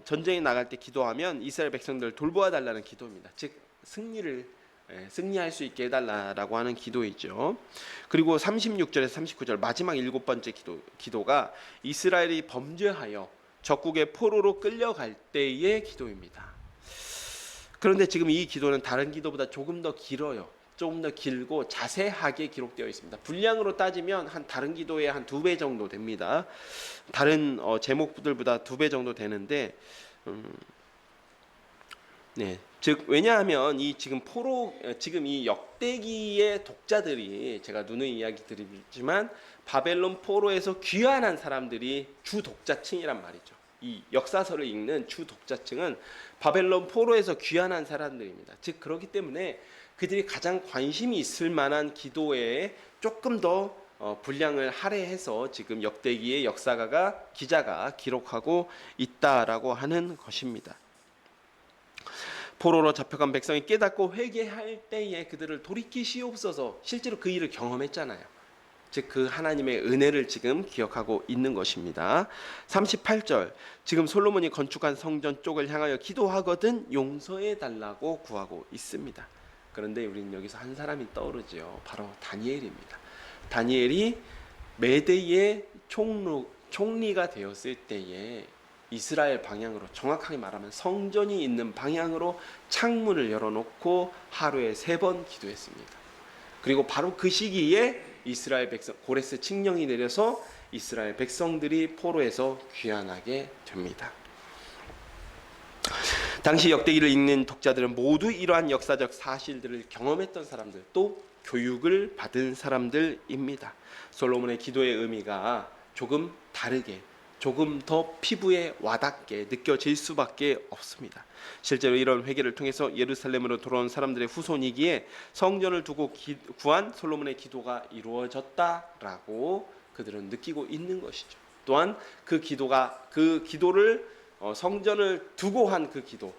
A: 전쟁에 나갈 때 기도하면 이스라엘 백성들을 돌보아 달라는 기도입니다. 즉 승리할 수 있게 해달라라고 하는 기도이죠. 그리고 36절에서 39절 마지막 일곱 번째 기도가 이스라엘이 범죄하여 적국의 포로로 끌려갈 때의 기도입니다. 그런데 지금 이 기도는 다른 기도보다 조금 더 길어요. 조금 더 길고 자세하게 기록되어 있습니다. 분량으로 따지면 다른 기도의 한 2배 정도 됩니다. 다른 제목들보다 2배 정도 되는데, 즉 왜냐하면 지금 이 역대기의 독자들이, 제가 누누이 이야기 드리지만 바벨론 포로에서 귀환한 사람들이 주 독자층이란 말이죠. 이 역사서를 읽는 주 독자층은 바벨론 포로에서 귀환한 사람들입니다. 즉 그렇기 때문에 그들이 가장 관심이 있을 만한 기도에 조금 더 분량을 할애해서 지금 역대기의 기자가 기록하고 있다라고 하는 것입니다. 포로로 잡혀간 백성이 깨닫고 회개할 때에 그들을 돌이키시옵소서. 실제로 그 일을 경험했잖아요. 즉 그 하나님의 은혜를 지금 기억하고 있는 것입니다. 38절 지금 솔로몬이 건축한 성전 쪽을 향하여 기도하거든 용서해 달라고 구하고 있습니다. 그런데 우리는 여기서 한 사람이 떠오르죠. 바로 다니엘입니다. 다니엘이 메대의 총리가 되었을 때에 이스라엘 방향으로, 정확하게 말하면 성전이 있는 방향으로 창문을 열어놓고 하루에 3번 기도했습니다. 그리고 바로 그 시기에 이스라엘 백성, 고레스 칙령이 내려서 이스라엘 백성들이 포로에서 귀환하게 됩니다. 당시 역대기를 읽는 독자들은 모두 이러한 역사적 사실들을 경험했던 사람들, 또 교육을 받은 사람들입니다. 솔로몬의 기도의 의미가 조금 다르게, 조금 더 피부에 와닿게 느껴질 수밖에 없습니다. 실제로 이런 회개를 통해서 예루살렘으로 돌아온 사람들의 후손이기에 성전을 두고 구한 솔로몬의 기도가 이루어졌다라고 그들은 느끼고 있는 것이죠. 또한 그 기도를 성전을 두고 한 그 기도,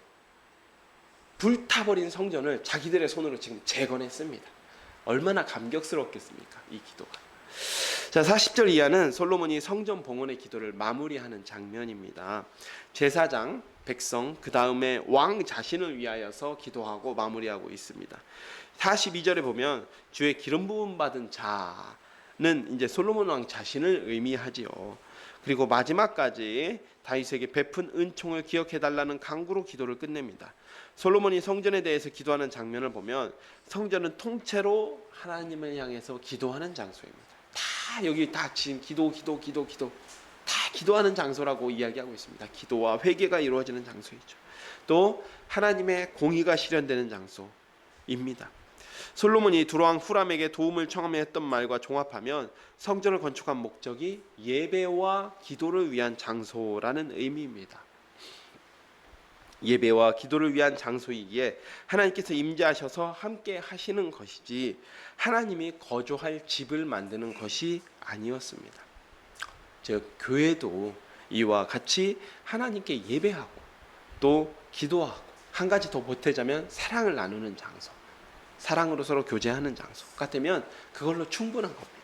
A: 불타버린 성전을 자기들의 손으로 지금 재건했습니다. 얼마나 감격스럽겠습니까? 이 기도가. 자, 40절 이하는 솔로몬이 성전 봉헌의 기도를 마무리하는 장면입니다. 제사장, 백성, 그 다음에 왕 자신을 위하여서 기도하고 마무리하고 있습니다. 42절에 보면 주의 기름 부음 받은 자는 이제 솔로몬 왕 자신을 의미하지요. 그리고 마지막까지 다윗에게 베푼 은총을 기억해 달라는 간구로 기도를 끝냅니다. 솔로몬이 성전에 대해서 기도하는 장면을 보면 성전은 통째로 하나님을 향해서 기도하는 장소입니다. 다 여기 다 지금 기도 다 기도하는 장소라고 이야기하고 있습니다. 기도와 회개가 이루어지는 장소이죠. 또 하나님의 공의가 실현되는 장소입니다. 솔로몬이 두로왕 후람에게 도움을 청하며 했던 말과 종합하면 성전을 건축한 목적이 예배와 기도를 위한 장소라는 의미입니다. 예배와 기도를 위한 장소이기에 하나님께서 임재하셔서 함께 하시는 것이지 하나님이 거주할 집을 만드는 것이 아니었습니다. 즉 교회도 이와 같이 하나님께 예배하고 또 기도하고 한 가지 더 보태자면 사랑을 나누는 장소, 사랑으로 서로 교제하는 장소 같으면 그걸로 충분한 겁니다.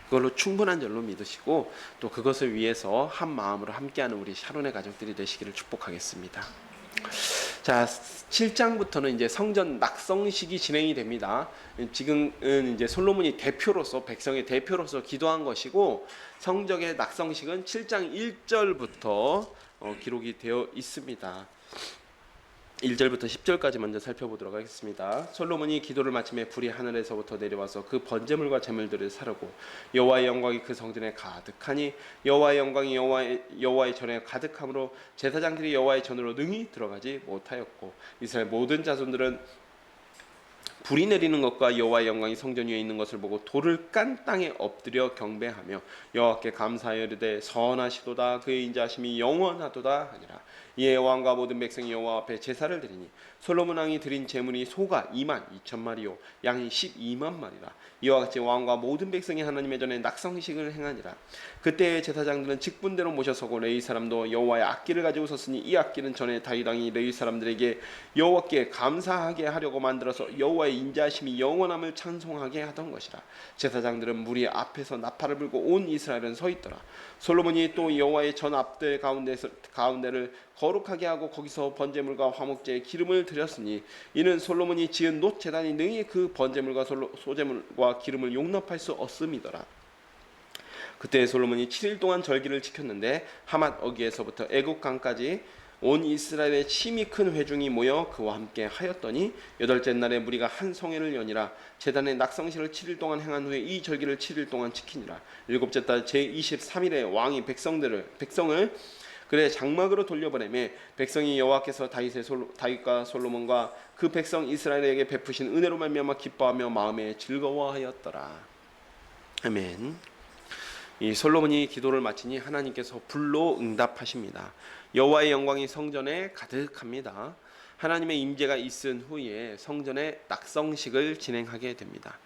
A: 그걸로 충분한 줄로 믿으시고 또 그것을 위해서 한 마음으로 함께하는 우리 샤론의 가족들이 되시기를 축복하겠습니다. 자, 7장부터는 이제 성전 낙성식이 진행이 됩니다. 지금은 이제 솔로몬이 대표로서, 백성의 대표로서 기도한 것이고, 성전의 낙성식은 7장 1절부터 기록이 되어 있습니다. 1절부터 10절까지 먼저 살펴보도록 하겠습니다. 솔로몬이 기도를 마침에 불이 하늘에서부터 내려와서 그 번제물과 제물들을 사르고 여호와의 영광이 그 성전에 가득하니 여호와의 영광이 여호와의 전에 가득함으로 제사장들이 여호와의 전으로 능히 들어가지 못하였고 이스라엘 모든 자손들은 불이 내리는 것과 여호와의 영광이 성전 위에 있는 것을 보고 돌을 깐 땅에 엎드려 경배하며 여호와께 감사하여 이르되 선하시도다 그의 인자하심이 영원하도다 하니라. 이에 왕과 모든 백성이 여호와 앞에 제사를 드리니 솔로몬 왕이 드린 제물이 소가 2만 2천 마리요 양이 12만 마리라. 이와 같이 왕과 모든 백성이 하나님의 전에 낙성식을 행하니라. 그때 제사장들은 직분대로 모셔서고 레위 사람도 여호와의 악기를 가지고 섰으니 이 악기는 전에 다윗 왕이 레위 사람들에게 여호와께 감사하게 하려고 만들어서 여호와의 인자하심이 영원함을 찬송하게 하던 것이라. 제사장들은 무리 앞에서 나팔을 불고 온 이스라엘은 서 있더라. 솔로몬이 또 여호와의 전 앞들 가운데를 거룩하게 하고 거기서 번제물과 화목제에 기름을 드렸으니 이는 솔로몬이 지은 놋 제단이 능히 그 번제물과 소제물과 기름을 용납할 수 없음이더라. 그때 솔로몬이 7일 동안 절기를 지켰는데 하맛 어기에서부터 애굽 강까지 온 이스라엘의 심히 큰 회중이 모여 그와 함께 하였더니 8째 날에 무리가 한 성회를 여니라. 제단의 낙성식을 7일 동안 행한 후에 이 절기를 7일 동안 지키니라. 7째 달 제23일에 왕이 백성을 그래 장막으로 돌려보내매 백성이 여호와께서 다윗과 솔로몬과 그 백성 이스라엘에게 베푸신 은혜로 말미암아 기뻐하며 마음에 즐거워하였더라. 아멘. 이 솔로몬이 기도를 마치니 하나님께서 불로 응답하십니다. 여호와의 영광이 성전에 가득합니다. 하나님의 임재가 있은 후에 성전에 낙성식을 진행하게 됩니다.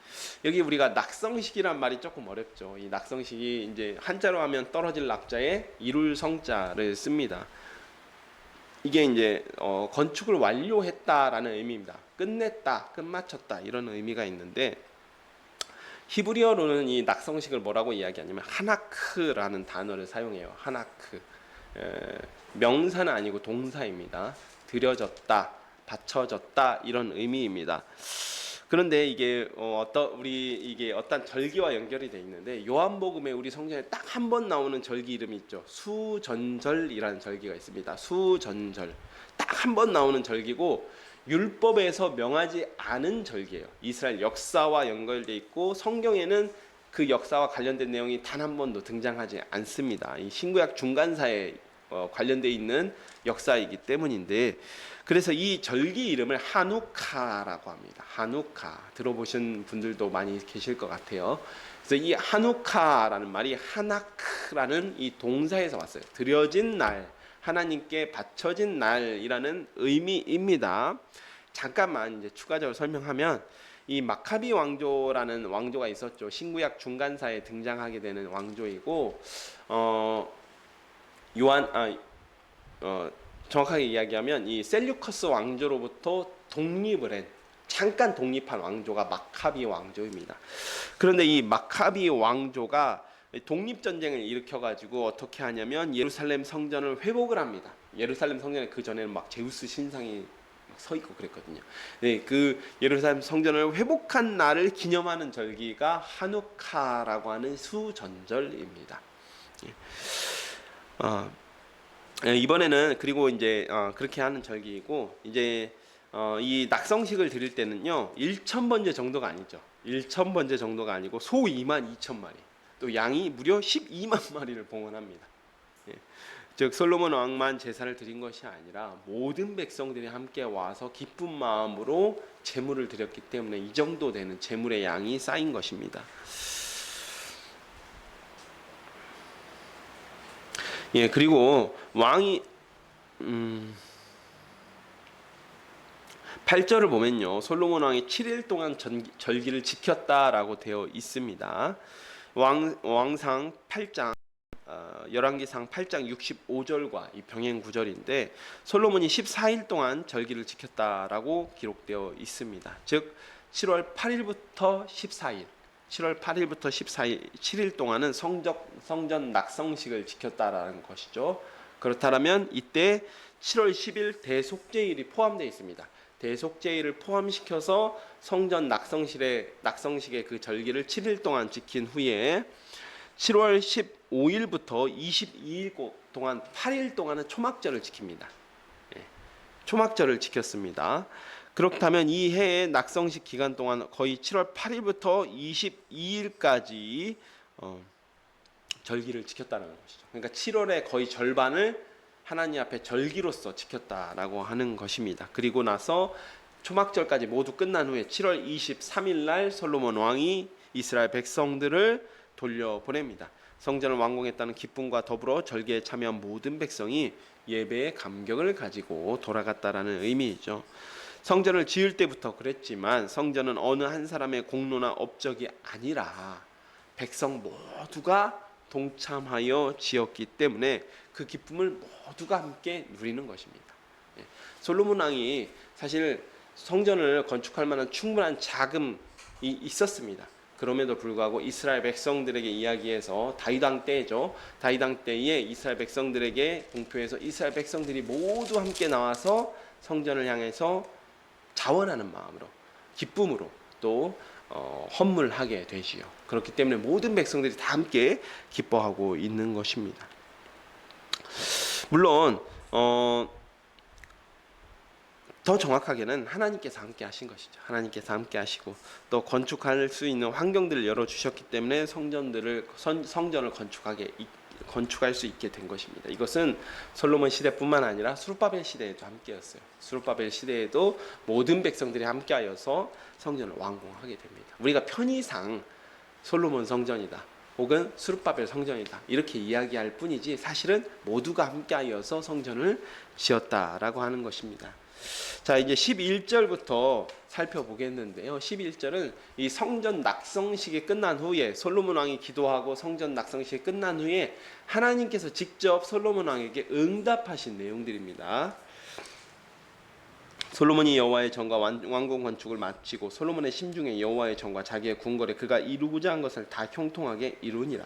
A: 여기 우리가 낙성식이란 말이 조금 어렵죠. 이 낙성식이 이제 한자로 하면 떨어질 낙자에 이룰 성자를 씁니다. 이게 이제 건축을 완료했다라는 의미입니다. 끝냈다, 끝마쳤다 이런 의미가 있는데 히브리어로는 이 낙성식을 뭐라고 이야기하냐면 하나크라는 단어를 사용해요. 하나크. 명사는 아니고 동사입니다. 드려졌다, 바쳐졌다 이런 의미입니다. 그런데 이게 이게 어떤 절기와 연결이 돼 있는데 요한복음에 우리 성경에 딱 한 번 나오는 절기 이름이 있죠. 수전절이라는 절기가 있습니다. 수전절 딱 한 번 나오는 절기고 율법에서 명하지 않은 절기예요. 이스라엘 역사와 연결돼 있고 성경에는 그 역사와 관련된 내용이 단 한 번도 등장하지 않습니다. 이 신구약 중간사에 관련돼 있는 역사이기 때문인데, 그래서 이 절기 이름을 하누카라고 합니다. 하누카 들어보신 분들도 많이 계실 것 같아요. 그래서 이 하누카라는 말이 하나크라는 이 동사에서 왔어요. 드려진 날, 하나님께 바쳐진 날이라는 의미입니다. 잠깐만 이제 추가적으로 설명하면, 이 마카비 왕조라는 왕조가 있었죠. 신구약 중간사에 등장하게 되는 왕조이고, 정확하게 이야기하면 이 셀류커스 왕조로부터 잠깐 독립한 왕조가 마카비 왕조입니다. 그런데 이 마카비 왕조가 독립전쟁을 일으켜가지고 어떻게 하냐면 예루살렘 성전을 회복을 합니다. 예루살렘 성전에 그 전에는 막 제우스 신상이 서 있고 그랬거든요. 네, 그 예루살렘 성전을 회복한 날을 기념하는 절기가 하누카라고 하는 수전절입니다. 이번에는 그리고 이제 그렇게 하는 절기이고, 이제 이 낙성식을 드릴 때는요 1,000번제 정도가 아니죠. 1,000번제 정도가 아니고 소 22,000마리, 또 양이 무려 12만 마리를 봉헌합니다. 예. 즉 솔로몬 왕만 제사를 드린 것이 아니라 모든 백성들이 함께 와서 기쁜 마음으로 제물을 드렸기 때문에 이 정도 되는 제물의 양이 쌓인 것입니다. 예, 그리고 왕이 8절을 보면요, 솔로몬 왕이 7일 동안 절기를 지켰다라고 되어 있습니다. 왕상 8장 열왕기상 8장 65절과 이 병행 구절인데, 솔로몬이 14일 동안 절기를 지켰다라고 기록되어 있습니다. 즉 7월 8일부터 14일, 7일 동안은 성전 낙성식을 지켰다라는 것이죠. 그렇다면 이때 7월 10일 대속죄일이 포함되어 있습니다. 대속죄일을 포함시켜서 성전 낙성식의 그 절기를 7일 동안 지킨 후에 7월 15일부터 22일 동안 8일 동안은 초막절을 지킵니다. 예, 초막절을 지켰습니다. 그렇다면 이 해의 낙성식 기간 동안 거의 7월 8일부터 22일까지 절기를 지켰다는 것이죠. 그러니까 7월의 거의 절반을 하나님 앞에 절기로서 지켰다라고 하는 것입니다. 그리고 나서 초막절까지 모두 끝난 후에 7월 23일 날 솔로몬 왕이 이스라엘 백성들을 돌려보냅니다. 성전을 완공했다는 기쁨과 더불어 절기에 참여한 모든 백성이 예배의 감격을 가지고 돌아갔다라는 의미이죠. 성전을 지을 때부터 그랬지만 성전은 어느 한 사람의 공로나 업적이 아니라 백성 모두가 동참하여 지었기 때문에 그 기쁨을 모두가 함께 누리는 것입니다. 솔로몬 왕이 사실 성전을 건축할 만한 충분한 자금이 있었습니다. 그럼에도 불구하고 이스라엘 백성들에게 이야기해서 다윗 왕 때죠. 다윗 왕 때에 이스라엘 백성들에게 공표해서 이스라엘 백성들이 모두 함께 나와서 성전을 향해서 자원하는 마음으로, 기쁨으로 또 헌물하게 되지요. 그렇기 때문에 모든 백성들이 다 함께 기뻐하고 있는 것입니다. 물론 더 정확하게는 하나님께서 함께 하신 것이죠. 하나님께서 함께 하시고 또 건축할 수 있는 환경들을 열어주셨기 때문에 성전을 건축할 수 있게 된 것입니다. 이것은 솔로몬 시대뿐만 아니라 수르바벨 시대에도 함께였어요. 수르바벨 시대에도 모든 백성들이 함께하여서 성전을 완공하게 됩니다. 우리가 편의상 솔로몬 성전이다 혹은 수르바벨 성전이다 이렇게 이야기할 뿐이지 사실은 모두가 함께하여서 성전을 지었다라고 하는 것입니다. 자, 이제 11절부터 살펴보겠는데요. 11절은 이 성전 낙성식이 끝난 후에 솔로몬 왕이 기도하고 성전 낙성식이 끝난 후에 하나님께서 직접 솔로몬 왕에게 응답하신 내용들입니다. 솔로몬이 여호와의 전과 왕궁 건축을 마치고 솔로몬의 심중에 여호와의 전과 자기의 궁궐에 그가 이루고자 한 것을 다 형통하게 이루니라.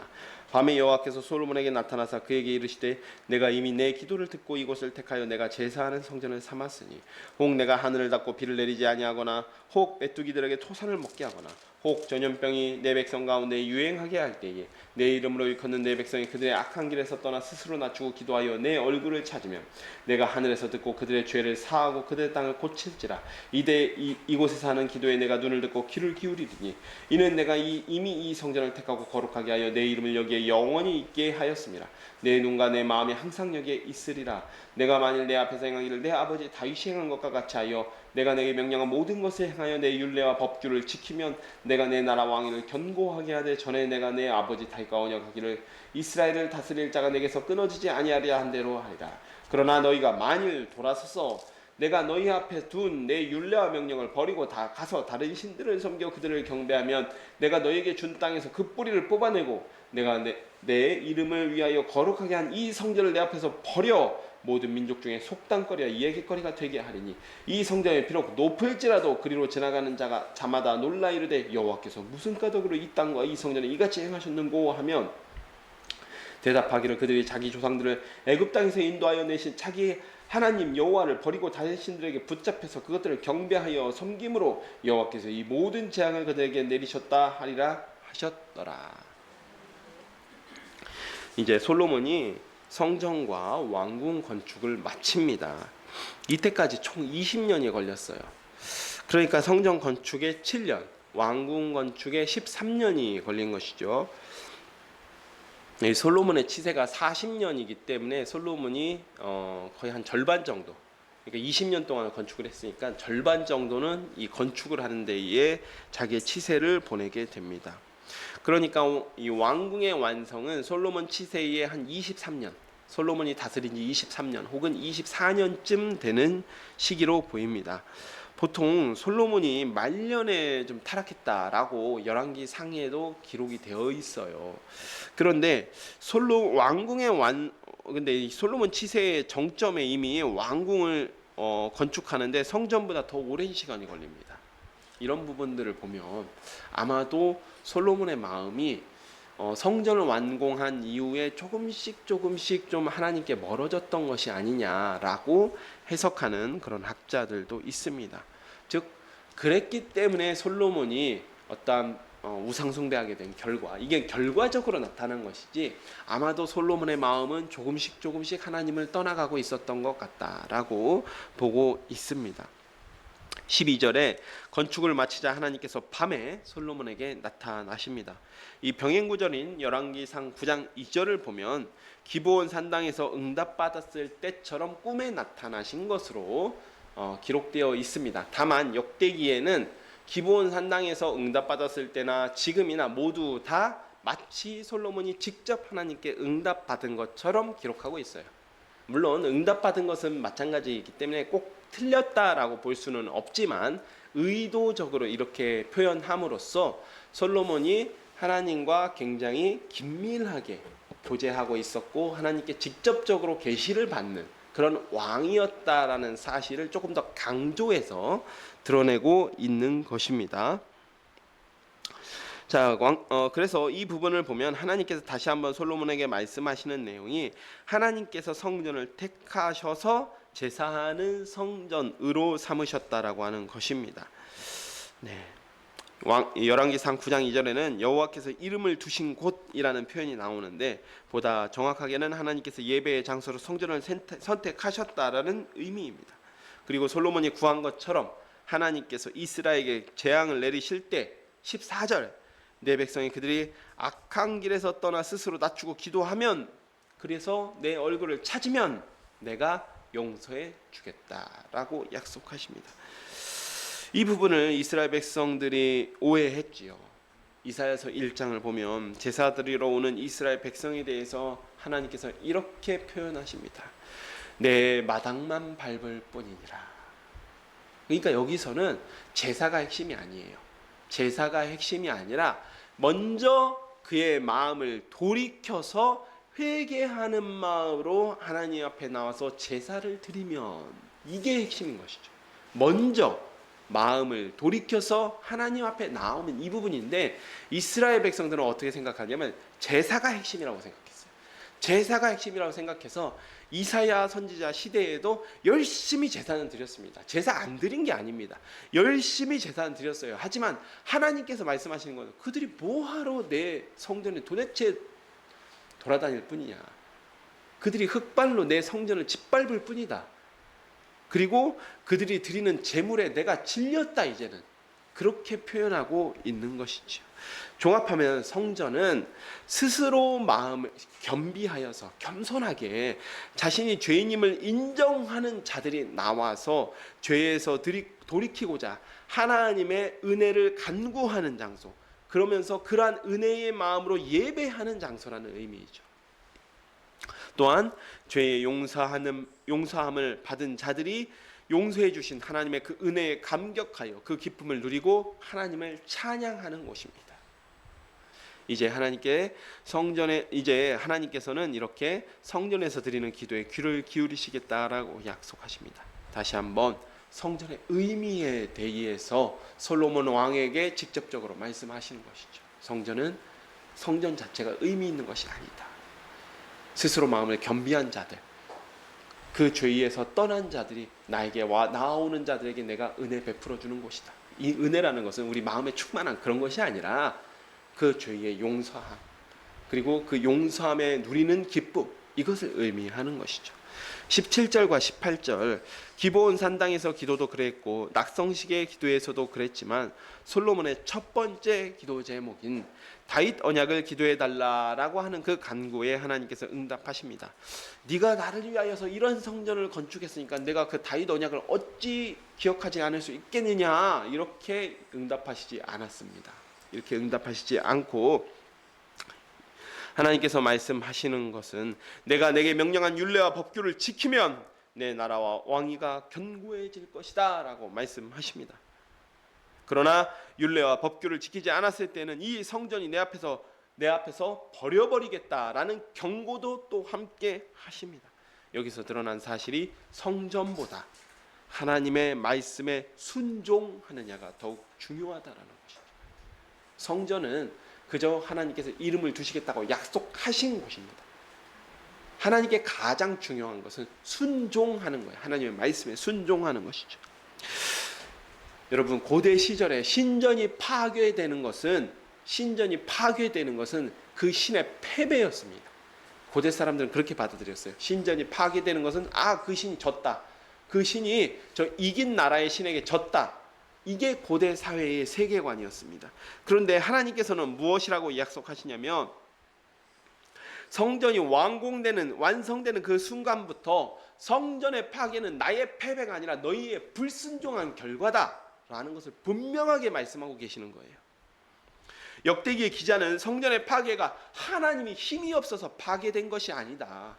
A: 밤에 여호와께서 솔로몬에게 나타나사 그에게 이르시되 내가 이미 내 기도를 듣고 이곳을 택하여 내가 제사하는 성전을 삼았으니 혹 내가 하늘을 닫고 비를 내리지 아니하거나 혹 메뚜기들에게 토산을 먹게 하거나 혹 전염병이 내 백성 가운데 유행하게 할 때에 내 이름으로 일컫는 내 백성이 그들의 악한 길에서 떠나 스스로 낮추고 기도하여 내 얼굴을 찾으면 내가 하늘에서 듣고 그들의 죄를 사하고 그들의 땅을 고칠지라. 이곳에서 하는 기도에 내가 눈을 듣고 귀를 기울이리니 이는 내가 이미 이 성전을 택하고 거룩하게 하여 내 이름을 여기에 영원히 있게 하였습니다. 내 눈과 내 마음이 항상 여기에 있으리라. 내가 만일 내 앞에서 행하기를 내 아버지 다윗이 행한 것과 같이 하여 내가 내게 명령한 모든 것을 행하여 내 율례와 법규를 지키면 내가 내 나라 왕위를 견고하게 하되 전에 내가 내 아버지 다윗과 언약하기를 이스라엘을 다스릴 자가 내게서 끊어지지 아니하리라 한 대로 하리라. 그러나 너희가 만일 돌아서서 내가 너희 앞에 둔 내 율례와 명령을 버리고 다 가서 다른 신들을 섬겨 그들을 경배하면 내가 너희에게 준 땅에서 그 뿌리를 뽑아내고 내가 내 이름을 위하여 거룩하게 한 이 성전을 내 앞에서 버려 모든 민족 중에 속담거리와 이야기거리가 되게 하리니 이 성전이 비록 높을지라도 그리로 지나가는 자마다 놀라 이르되 여호와께서 무슨 까닭으로 이 땅과 이 성전을 이같이 행하셨는고 하면 대답하기를 그들이 자기 조상들을 애굽 땅에서 인도하여 내신 자기 하나님 여호와를 버리고 다른 신들에게 붙잡혀서 그것들을 경배하여 섬김으로 여호와께서 이 모든 재앙을 그들에게 내리셨다 하리라 하셨더라. 이제 솔로몬이 성전과 왕궁 건축을 마칩니다. 이때까지 총 20년이 걸렸어요. 그러니까 성전 건축에 7년, 왕궁 건축에 13년이 걸린 것이죠. 솔로몬의 치세가 40년이기 때문에 솔로몬이 거의 한 절반 정도, 그러니까 20년 동안 건축을 했으니까 절반 정도는 이 건축을 하는 데에 자기의 치세를 보내게 됩니다. 그러니까 이 왕궁의 완성은 솔로몬 치세의 한 23년, 솔로몬이 다스린 지 23년 혹은 24년쯤 되는 시기로 보입니다. 보통 솔로몬이 말년에 좀 타락했다라고 열왕기 상에도 기록이 되어 있어요. 그런데 근데 이 솔로몬 치세의 정점에 이미 왕궁을 건축하는데 성전보다 더 오랜 시간이 걸립니다. 이런 부분들을 보면 아마도 솔로몬의 마음이 성전을 완공한 이후에 조금씩 좀 하나님께 멀어졌던 것이 아니냐라고 해석하는 그런 학자들도 있습니다. 즉 그랬기 때문에 솔로몬이 어떠한 우상숭배하게 된 결과, 이게 결과적으로 나타난 것이지 아마도 솔로몬의 마음은 조금씩 하나님을 떠나가고 있었던 것 같다라고 보고 있습니다. 12절에 건축을 마치자 하나님께서 밤에 솔로몬에게 나타나십니다. 이 병행구절인 열왕기상 9장 2절을 보면 기브온 산당에서 응답받았을 때처럼 꿈에 나타나신 것으로 기록되어 있습니다. 다만 역대기에는 기브온 산당에서 응답받았을 때나 지금이나 모두 다 마치 솔로몬이 직접 하나님께 응답받은 것처럼 기록하고 있어요. 물론 응답받은 것은 마찬가지이기 때문에 꼭 틀렸다라고 볼 수는 없지만 의도적으로 이렇게 표현함으로써 솔로몬이 하나님과 굉장히 긴밀하게 교제하고 있었고 하나님께 직접적으로 계시를 받는 그런 왕이었다라는 사실을 조금 더 강조해서 드러내고 있는 것입니다. 자, 그래서 이 부분을 보면 하나님께서 다시 한번 솔로몬에게 말씀하시는 내용이 하나님께서 성전을 택하셔서 제사하는 성전으로 삼으셨다라고 하는 것입니다. 네. 열왕기상 9장 2절에는 여호와께서 이름을 두신 곳이라는 표현이 나오는데 보다 정확하게는 하나님께서 예배의 장소로 성전을 선택하셨다라는 의미입니다. 그리고 솔로몬이 구한 것처럼 하나님께서 이스라엘에게 재앙을 내리실 때 14절 내 백성이 그들이 악한 길에서 떠나 스스로 낮추고 기도하면 그래서 내 얼굴을 찾으면 내가 용서해 주겠다라고 약속하십니다. 이 부분을 이스라엘 백성들이 오해했지요. 이사야서 1장을 보면 제사 드리러 오는 이스라엘 백성에 대해서 하나님께서 이렇게 표현하십니다. 내 마당만 밟을 뿐이니라. 그러니까 여기서는 제사가 핵심이 아니에요. 제사가 핵심이 아니라 먼저 그의 마음을 돌이켜서 회개하는 마음으로 하나님 앞에 나와서 제사를 드리면 이게 핵심인 것이죠. 먼저 마음을 돌이켜서 하나님 앞에 나오면 이 부분인데, 이스라엘 백성들은 어떻게 생각하냐면 제사가 핵심이라고 생각했어요. 제사가 핵심이라고 생각해서 이사야 선지자 시대에도 열심히 제사는 드렸습니다. 제사 안 드린 게 아닙니다. 열심히 제사는 드렸어요. 하지만 하나님께서 말씀하시는 것은 그들이 뭐하러 내 성전에 도대체 돌아다닐 뿐이냐, 그들이 흙발로 내 성전을 짓밟을 뿐이다. 그리고 그들이 드리는 제물에 내가 질렸다 이제는, 그렇게 표현하고 있는 것이죠. 종합하면 성전은 스스로 마음을 겸비하여서 겸손하게 자신이 죄인임을 인정하는 자들이 나와서 죄에서 돌이키고자 하나님의 은혜를 간구하는 장소, 그러면서 그러한 은혜의 마음으로 예배하는 장소라는 의미이죠. 또한 죄의 용서함을 받은 자들이 용서해 주신 하나님의 그 은혜에 감격하여 그 기쁨을 누리고 하나님을 찬양하는 곳입니다. 이제 하나님께서는 이렇게 성전에서 드리는 기도에 귀를 기울이시겠다라고 약속하십니다. 다시 한번 성전의 의미에 대해서 솔로몬 왕에게 직접적으로 말씀하시는 것이죠. 성전 자체가 의미 있는 것이 아니다. 스스로 마음을 겸비한 자들, 그 죄에서 떠난 자들이 나에게 나오는 자들에게 내가 은혜 베풀어 주는 곳이다. 이 은혜라는 것은 우리 마음에 충만한 그런 것이 아니라 그 죄의 용서함, 그리고 그 용서함에 누리는 기쁨, 이것을 의미하는 것이죠. 17절과 18절, 기브온 산당에서 기도도 그랬고 낙성식의 기도에서도 그랬지만 솔로몬의 첫 번째 기도 제목인 다윗 언약을 기도해 달라라고 하는 그 간구에 하나님께서 응답하십니다. 네가 나를 위하여서 이런 성전을 건축했으니까 내가 그 다윗 언약을 어찌 기억하지 않을 수 있겠느냐, 이렇게 응답하시지 않았습니다. 이렇게 응답하시지 않고 하나님께서 말씀하시는 것은 내가 내게 명령한 율례와 법규를 지키면 내 나라와 왕위가 견고해질 것이다 라고 말씀하십니다. 그러나 율례와 법규를 지키지 않았을 때는 이 성전이 내 앞에서 버려버리겠다라는 경고도 또 함께 하십니다. 여기서 드러난 사실이 성전보다 하나님의 말씀에 순종하느냐가 더욱 중요하다라는 것이죠. 성전은 그저 하나님께서 이름을 두시겠다고 약속하신 것입니다. 하나님께 가장 중요한 것은 순종하는 거예요. 하나님의 말씀에 순종하는 것이죠. 여러분, 고대 시절에 신전이 파괴되는 것은 그 신의 패배였습니다. 고대 사람들은 그렇게 받아들였어요. 신전이 파괴되는 것은 그 신이 졌다. 그 신이 저 이긴 나라의 신에게 졌다. 이게 고대 사회의 세계관이었습니다. 그런데 하나님께서는 무엇이라고 약속하시냐면 성전이 완성되는 그 순간부터 성전의 파괴는 나의 패배가 아니라 너희의 불순종한 결과다라는 것을 분명하게 말씀하고 계시는 거예요. 역대기의 기자는 성전의 파괴가 하나님이 힘이 없어서 파괴된 것이 아니다.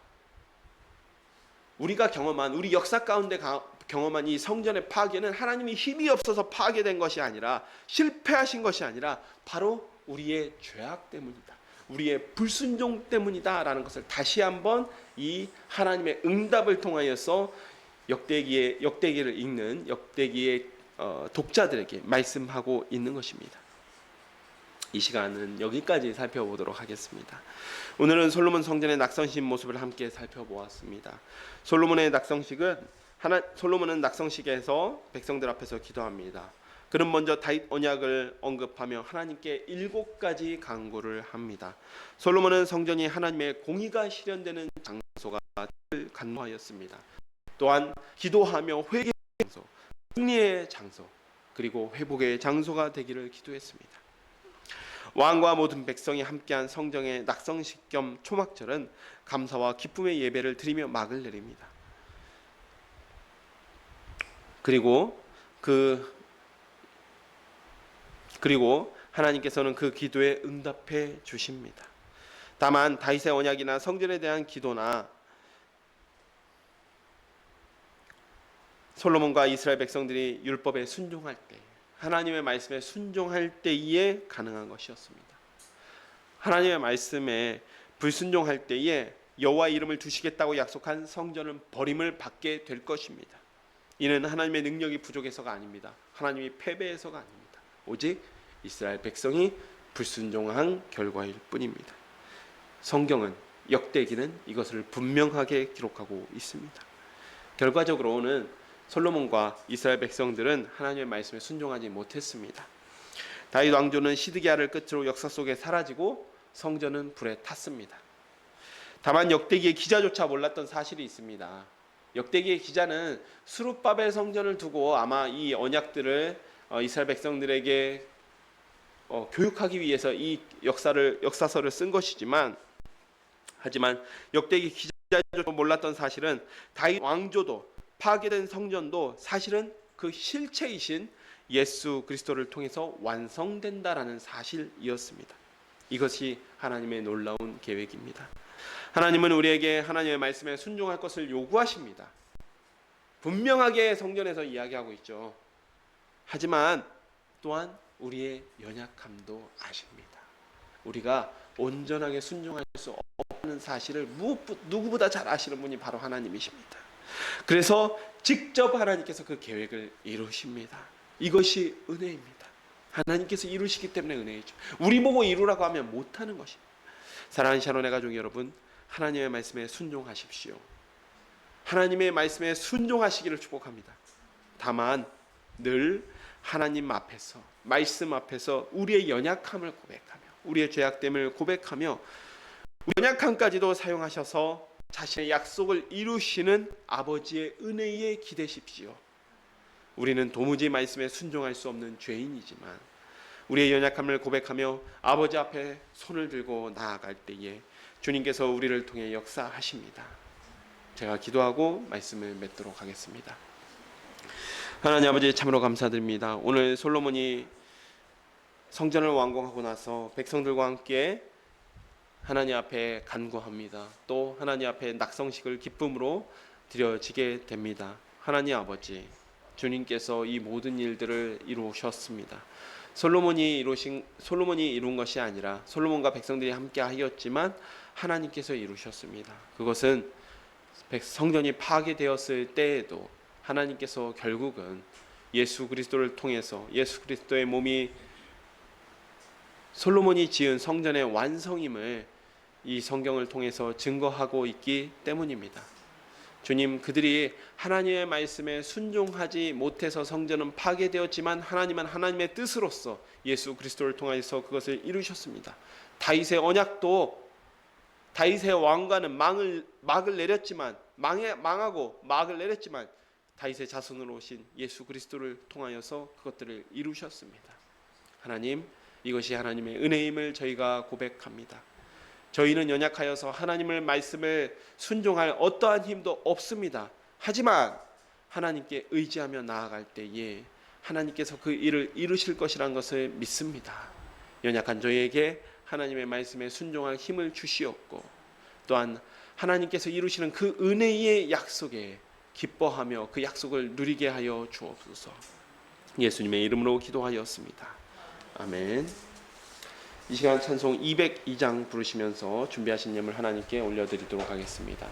A: 우리가 경험한, 우리 역사 가운데 경험한 이 성전의 파괴는 하나님이 힘이 없어서 파괴된 것이 아니라, 실패하신 것이 아니라 바로 우리의 죄악 때문이다, 우리의 불순종 때문이다라는 것을 다시 한번 이 하나님의 응답을 통하여서 역대기를 읽는 역대기의 독자들에게 말씀하고 있는 것입니다. 이 시간은 여기까지 살펴보도록 하겠습니다. 오늘은 솔로몬 성전의 낙성식 모습을 함께 살펴보았습니다. 솔로몬은 낙성식에서 백성들 앞에서 기도합니다. 그는 먼저 다윗 언약을 언급하며 하나님께 7가지 간구를 합니다. 솔로몬은 성전이 하나님의 공의가 실현되는 장소가 간구하였습니다. 또한 기도하며 회개의 장소, 승리의 장소, 그리고 회복의 장소가 되기를 기도했습니다. 왕과 모든 백성이 함께한 성전의 낙성식 겸 초막절은 감사와 기쁨의 예배를 드리며 막을 내립니다. 그리고 하나님께서는 그 기도에 응답해 주십니다. 다만 다윗의 언약이나 성전에 대한 기도나 솔로몬과 이스라엘 백성들이 율법에 순종할 때, 하나님의 말씀에 순종할 때에 가능한 것이었습니다. 하나님의 말씀에 불순종할 때에 여호와 이름을 두시겠다고 약속한 성전은 버림을 받게 될 것입니다. 이는 하나님의 능력이 부족해서가 아닙니다. 하나님이 패배해서가 아닙니다. 오직 이스라엘 백성이 불순종한 결과일 뿐입니다. 성경은, 역대기는 이것을 분명하게 기록하고 있습니다. 결과적으로는 솔로몬과 이스라엘 백성들은 하나님의 말씀에 순종하지 못했습니다. 다윗 왕조는 시드기야를 끝으로 역사 속에 사라지고 성전은 불에 탔습니다. 다만 역대기의 기자조차 몰랐던 사실이 있습니다. 역대기의 기자는 스룹바벨 성전을 두고 아마 이 언약들을 이스라엘 백성들에게 교육하기 위해서 이 역사서를 쓴 것이지만, 하지만 역대기 기자조차 몰랐던 사실은 다윗 왕조도 파괴된 성전도 사실은 그 실체이신 예수 그리스도를 통해서 완성된다라는 사실이었습니다. 이것이 하나님의 놀라운 계획입니다. 하나님은 우리에게 하나님의 말씀에 순종할 것을 요구하십니다. 분명하게 성전에서 이야기하고 있죠. 하지만 또한 우리의 연약함도 아십니다. 우리가 온전하게 순종할 수 없는 사실을 누구보다 잘 아시는 분이 바로 하나님이십니다. 그래서 직접 하나님께서 그 계획을 이루십니다. 이것이 은혜입니다. 하나님께서 이루시기 때문에 은혜이죠. 우리 보고 이루라고 하면 못하는 것입니다. 사랑하는 샤론의 가족 여러분, 하나님의 말씀에 순종하십시오. 하나님의 말씀에 순종하시기를 축복합니다. 다만 늘 하나님 앞에서, 말씀 앞에서 우리의 연약함을 고백하며, 우리의 죄악됨을 고백하며, 연약함까지도 사용하셔서 자신의 약속을 이루시는 아버지의 은혜에 기대십시오. 우리는 도무지 말씀에 순종할 수 없는 죄인이지만 우리의 연약함을 고백하며 아버지 앞에 손을 들고 나아갈 때에 주님께서 우리를 통해 역사하십니다. 제가 기도하고 말씀을 맺도록 하겠습니다. 하나님 아버지, 참으로 감사드립니다. 오늘 솔로몬이 성전을 완공하고 나서 백성들과 함께 하나님 앞에 간구합니다. 또 하나님 앞에 낙성식을 기쁨으로 드려지게 됩니다. 하나님 아버지, 주님께서 이 모든 일들을 이루셨습니다. 솔로몬이 이룬 것이 아니라 솔로몬과 백성들이 함께 하였지만 하나님께서 이루셨습니다. 그것은 성전이 파괴되었을 때에도 하나님께서 결국은 예수 그리스도를 통해서, 예수 그리스도의 몸이 솔로몬이 지은 성전의 완성임을 이 성경을 통해서 증거하고 있기 때문입니다. 주님, 그들이 하나님의 말씀에 순종하지 못해서 성전은 파괴되었지만 하나님은 하나님의 뜻으로서 예수 그리스도를 통해서 그것을 이루셨습니다. 다윗의 언약도 다윗의 왕과는 막을 내렸지만 망하고 막을 내렸지만 다윗의 자손으로 오신 예수 그리스도를 통하여서 그것들을 이루셨습니다. 하나님, 이것이 하나님의 은혜임을 저희가 고백합니다. 저희는 연약하여서 하나님의 말씀을 순종할 어떠한 힘도 없습니다. 하지만 하나님께 의지하며 나아갈 때에 하나님께서 그 일을 이루실 것이라는 것을 믿습니다. 연약한 저희에게 하나님의 말씀에 순종할 힘을 주시옵고, 또한 하나님께서 이루시는 그 은혜의 약속에 기뻐하며 그 약속을 누리게 하여 주옵소서. 예수님의 이름으로 기도하였습니다. 아멘. 이 시간 찬송 202장 부르시면서 준비하신 예물 하나님께 올려드리도록 하겠습니다.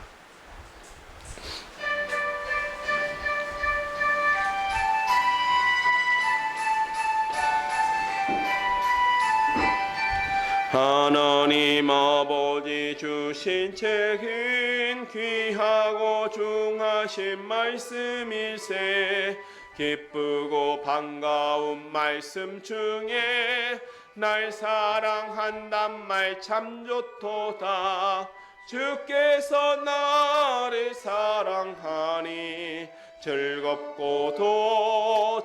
A: 하나님 아버지 주신 책은 귀하고 중하신 말씀일세. 기쁘고 반가운 말씀 중에 날 사랑한단 말 참 좋도다. 주께서 나를 사랑하니 즐겁고도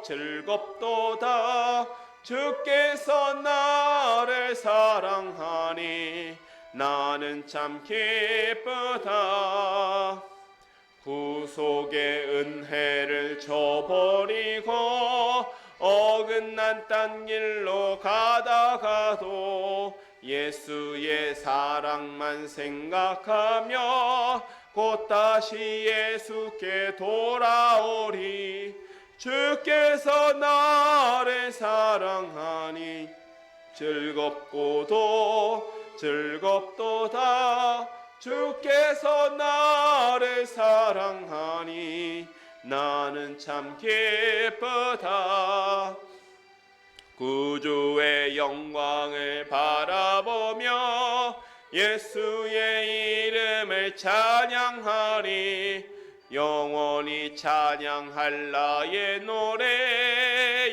A: 즐겁도다. 주께서 나를 사랑하니 나는 참 기쁘다. 구속의 은혜를 저버리고 어긋난 딴 길로 가다가도 예수의 사랑만 생각하며 곧 다시 예수께 돌아오리. 주께서 나를 사랑하니 즐겁고도 즐겁도다. 주께서 나를 사랑하니 나는 참 기쁘다. 구주의 영광을 바라보며 예수의 이름을 찬양하리. 영원히 찬양할 나의 노래.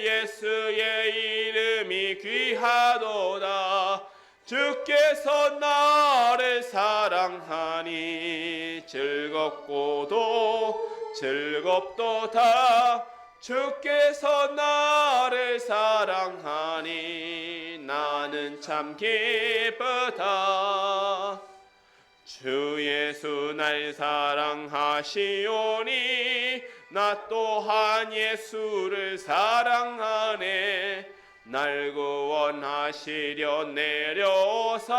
A: 예수의 이름이 귀하도다. 주께서 나를 사랑하니 즐겁고도 즐겁도다. 주께서 나를 사랑하니 나는 참 기쁘다. 주 예수 날 사랑하시오니 나 또한 예수를 사랑하네. 날 구원하시려 내려오사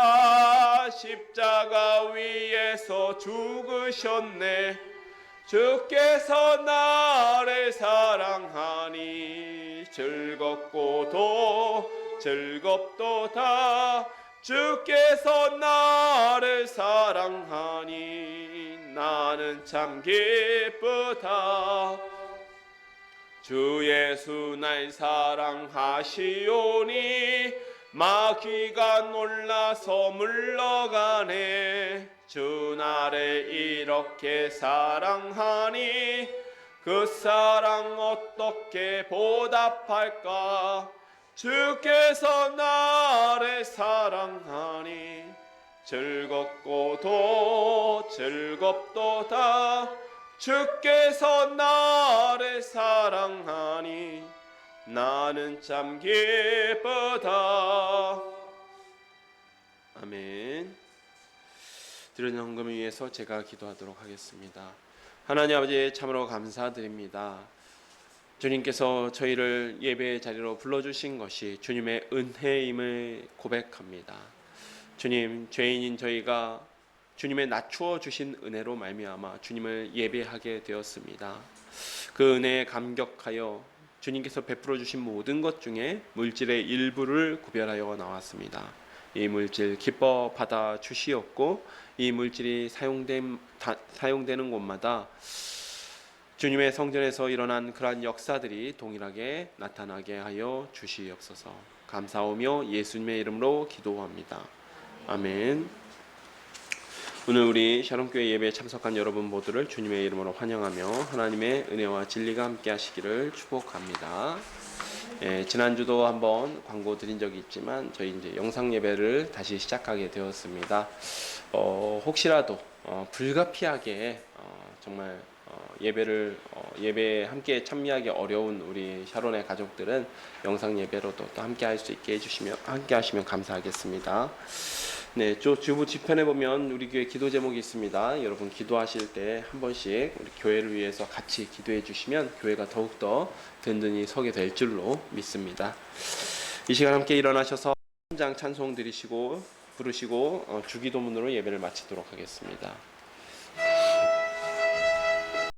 A: 십자가 위에서 죽으셨네. 주께서 나를 사랑하니 즐겁고도 즐겁도다. 주께서 나를 사랑하니 나는 참 기쁘다. 주 예수 날 사랑하시오니 마귀가 놀라서 물러가네. 주 나를 이렇게 사랑하니 그 사랑 어떻게 보답할까. 주께서 나를 사랑하니 즐겁고도 즐겁도다. 주께서 나를 사랑하니 나는 참 기쁘다. 아멘. 드리는 헌금을 위해서 제가 기도하도록 하겠습니다. 하나님 아버지 참으로 감사드립니다. 주님께서 저희를 예배의 자리로 불러주신 것이 주님의 은혜임을 고백합니다. 주님, 죄인인 저희가 주님의 낮추어 주신 은혜로 말미암아 주님을 예배하게 되었습니다. 그 은혜에 감격하여 주님께서 베풀어 주신 모든 것 중에 물질의 일부를 구별하여 나왔습니다. 이 물질 기뻐 받아 주시옵고 이 물질이 사용되는 곳마다 주님의 성전에서 일어난 그러한 역사들이 동일하게 나타나게 하여 주시옵소서. 감사하며 예수님의 이름으로 기도합니다. 아멘. 오늘 우리 샬롬교회 예배에 참석한 여러분 모두를 주님의 이름으로 환영하며 하나님의 은혜와 진리가 함께 하시기를 축복합니다. 지난주도 한번 광고 드린 적이 있지만 저희 이제 영상 예배를 다시 시작하게 되었습니다. 혹시라도 불가피하게 정말 예배에 함께 참여하기 어려운 우리 샤론의 가족들은 영상 예배로도 또 함께 할 수 있게 함께 하시면 감사하겠습니다. 네, 주부 지편에 보면 우리 교회 기도 제목이 있습니다. 여러분 기도하실 때 한 번씩 우리 교회를 위해서 같이 기도해 주시면 교회가 더욱더 든든히 서게 될 줄로 믿습니다. 이 시간 함께 일어나셔서 찬송 부르시고 주기도문으로 예배를 마치도록 하겠습니다.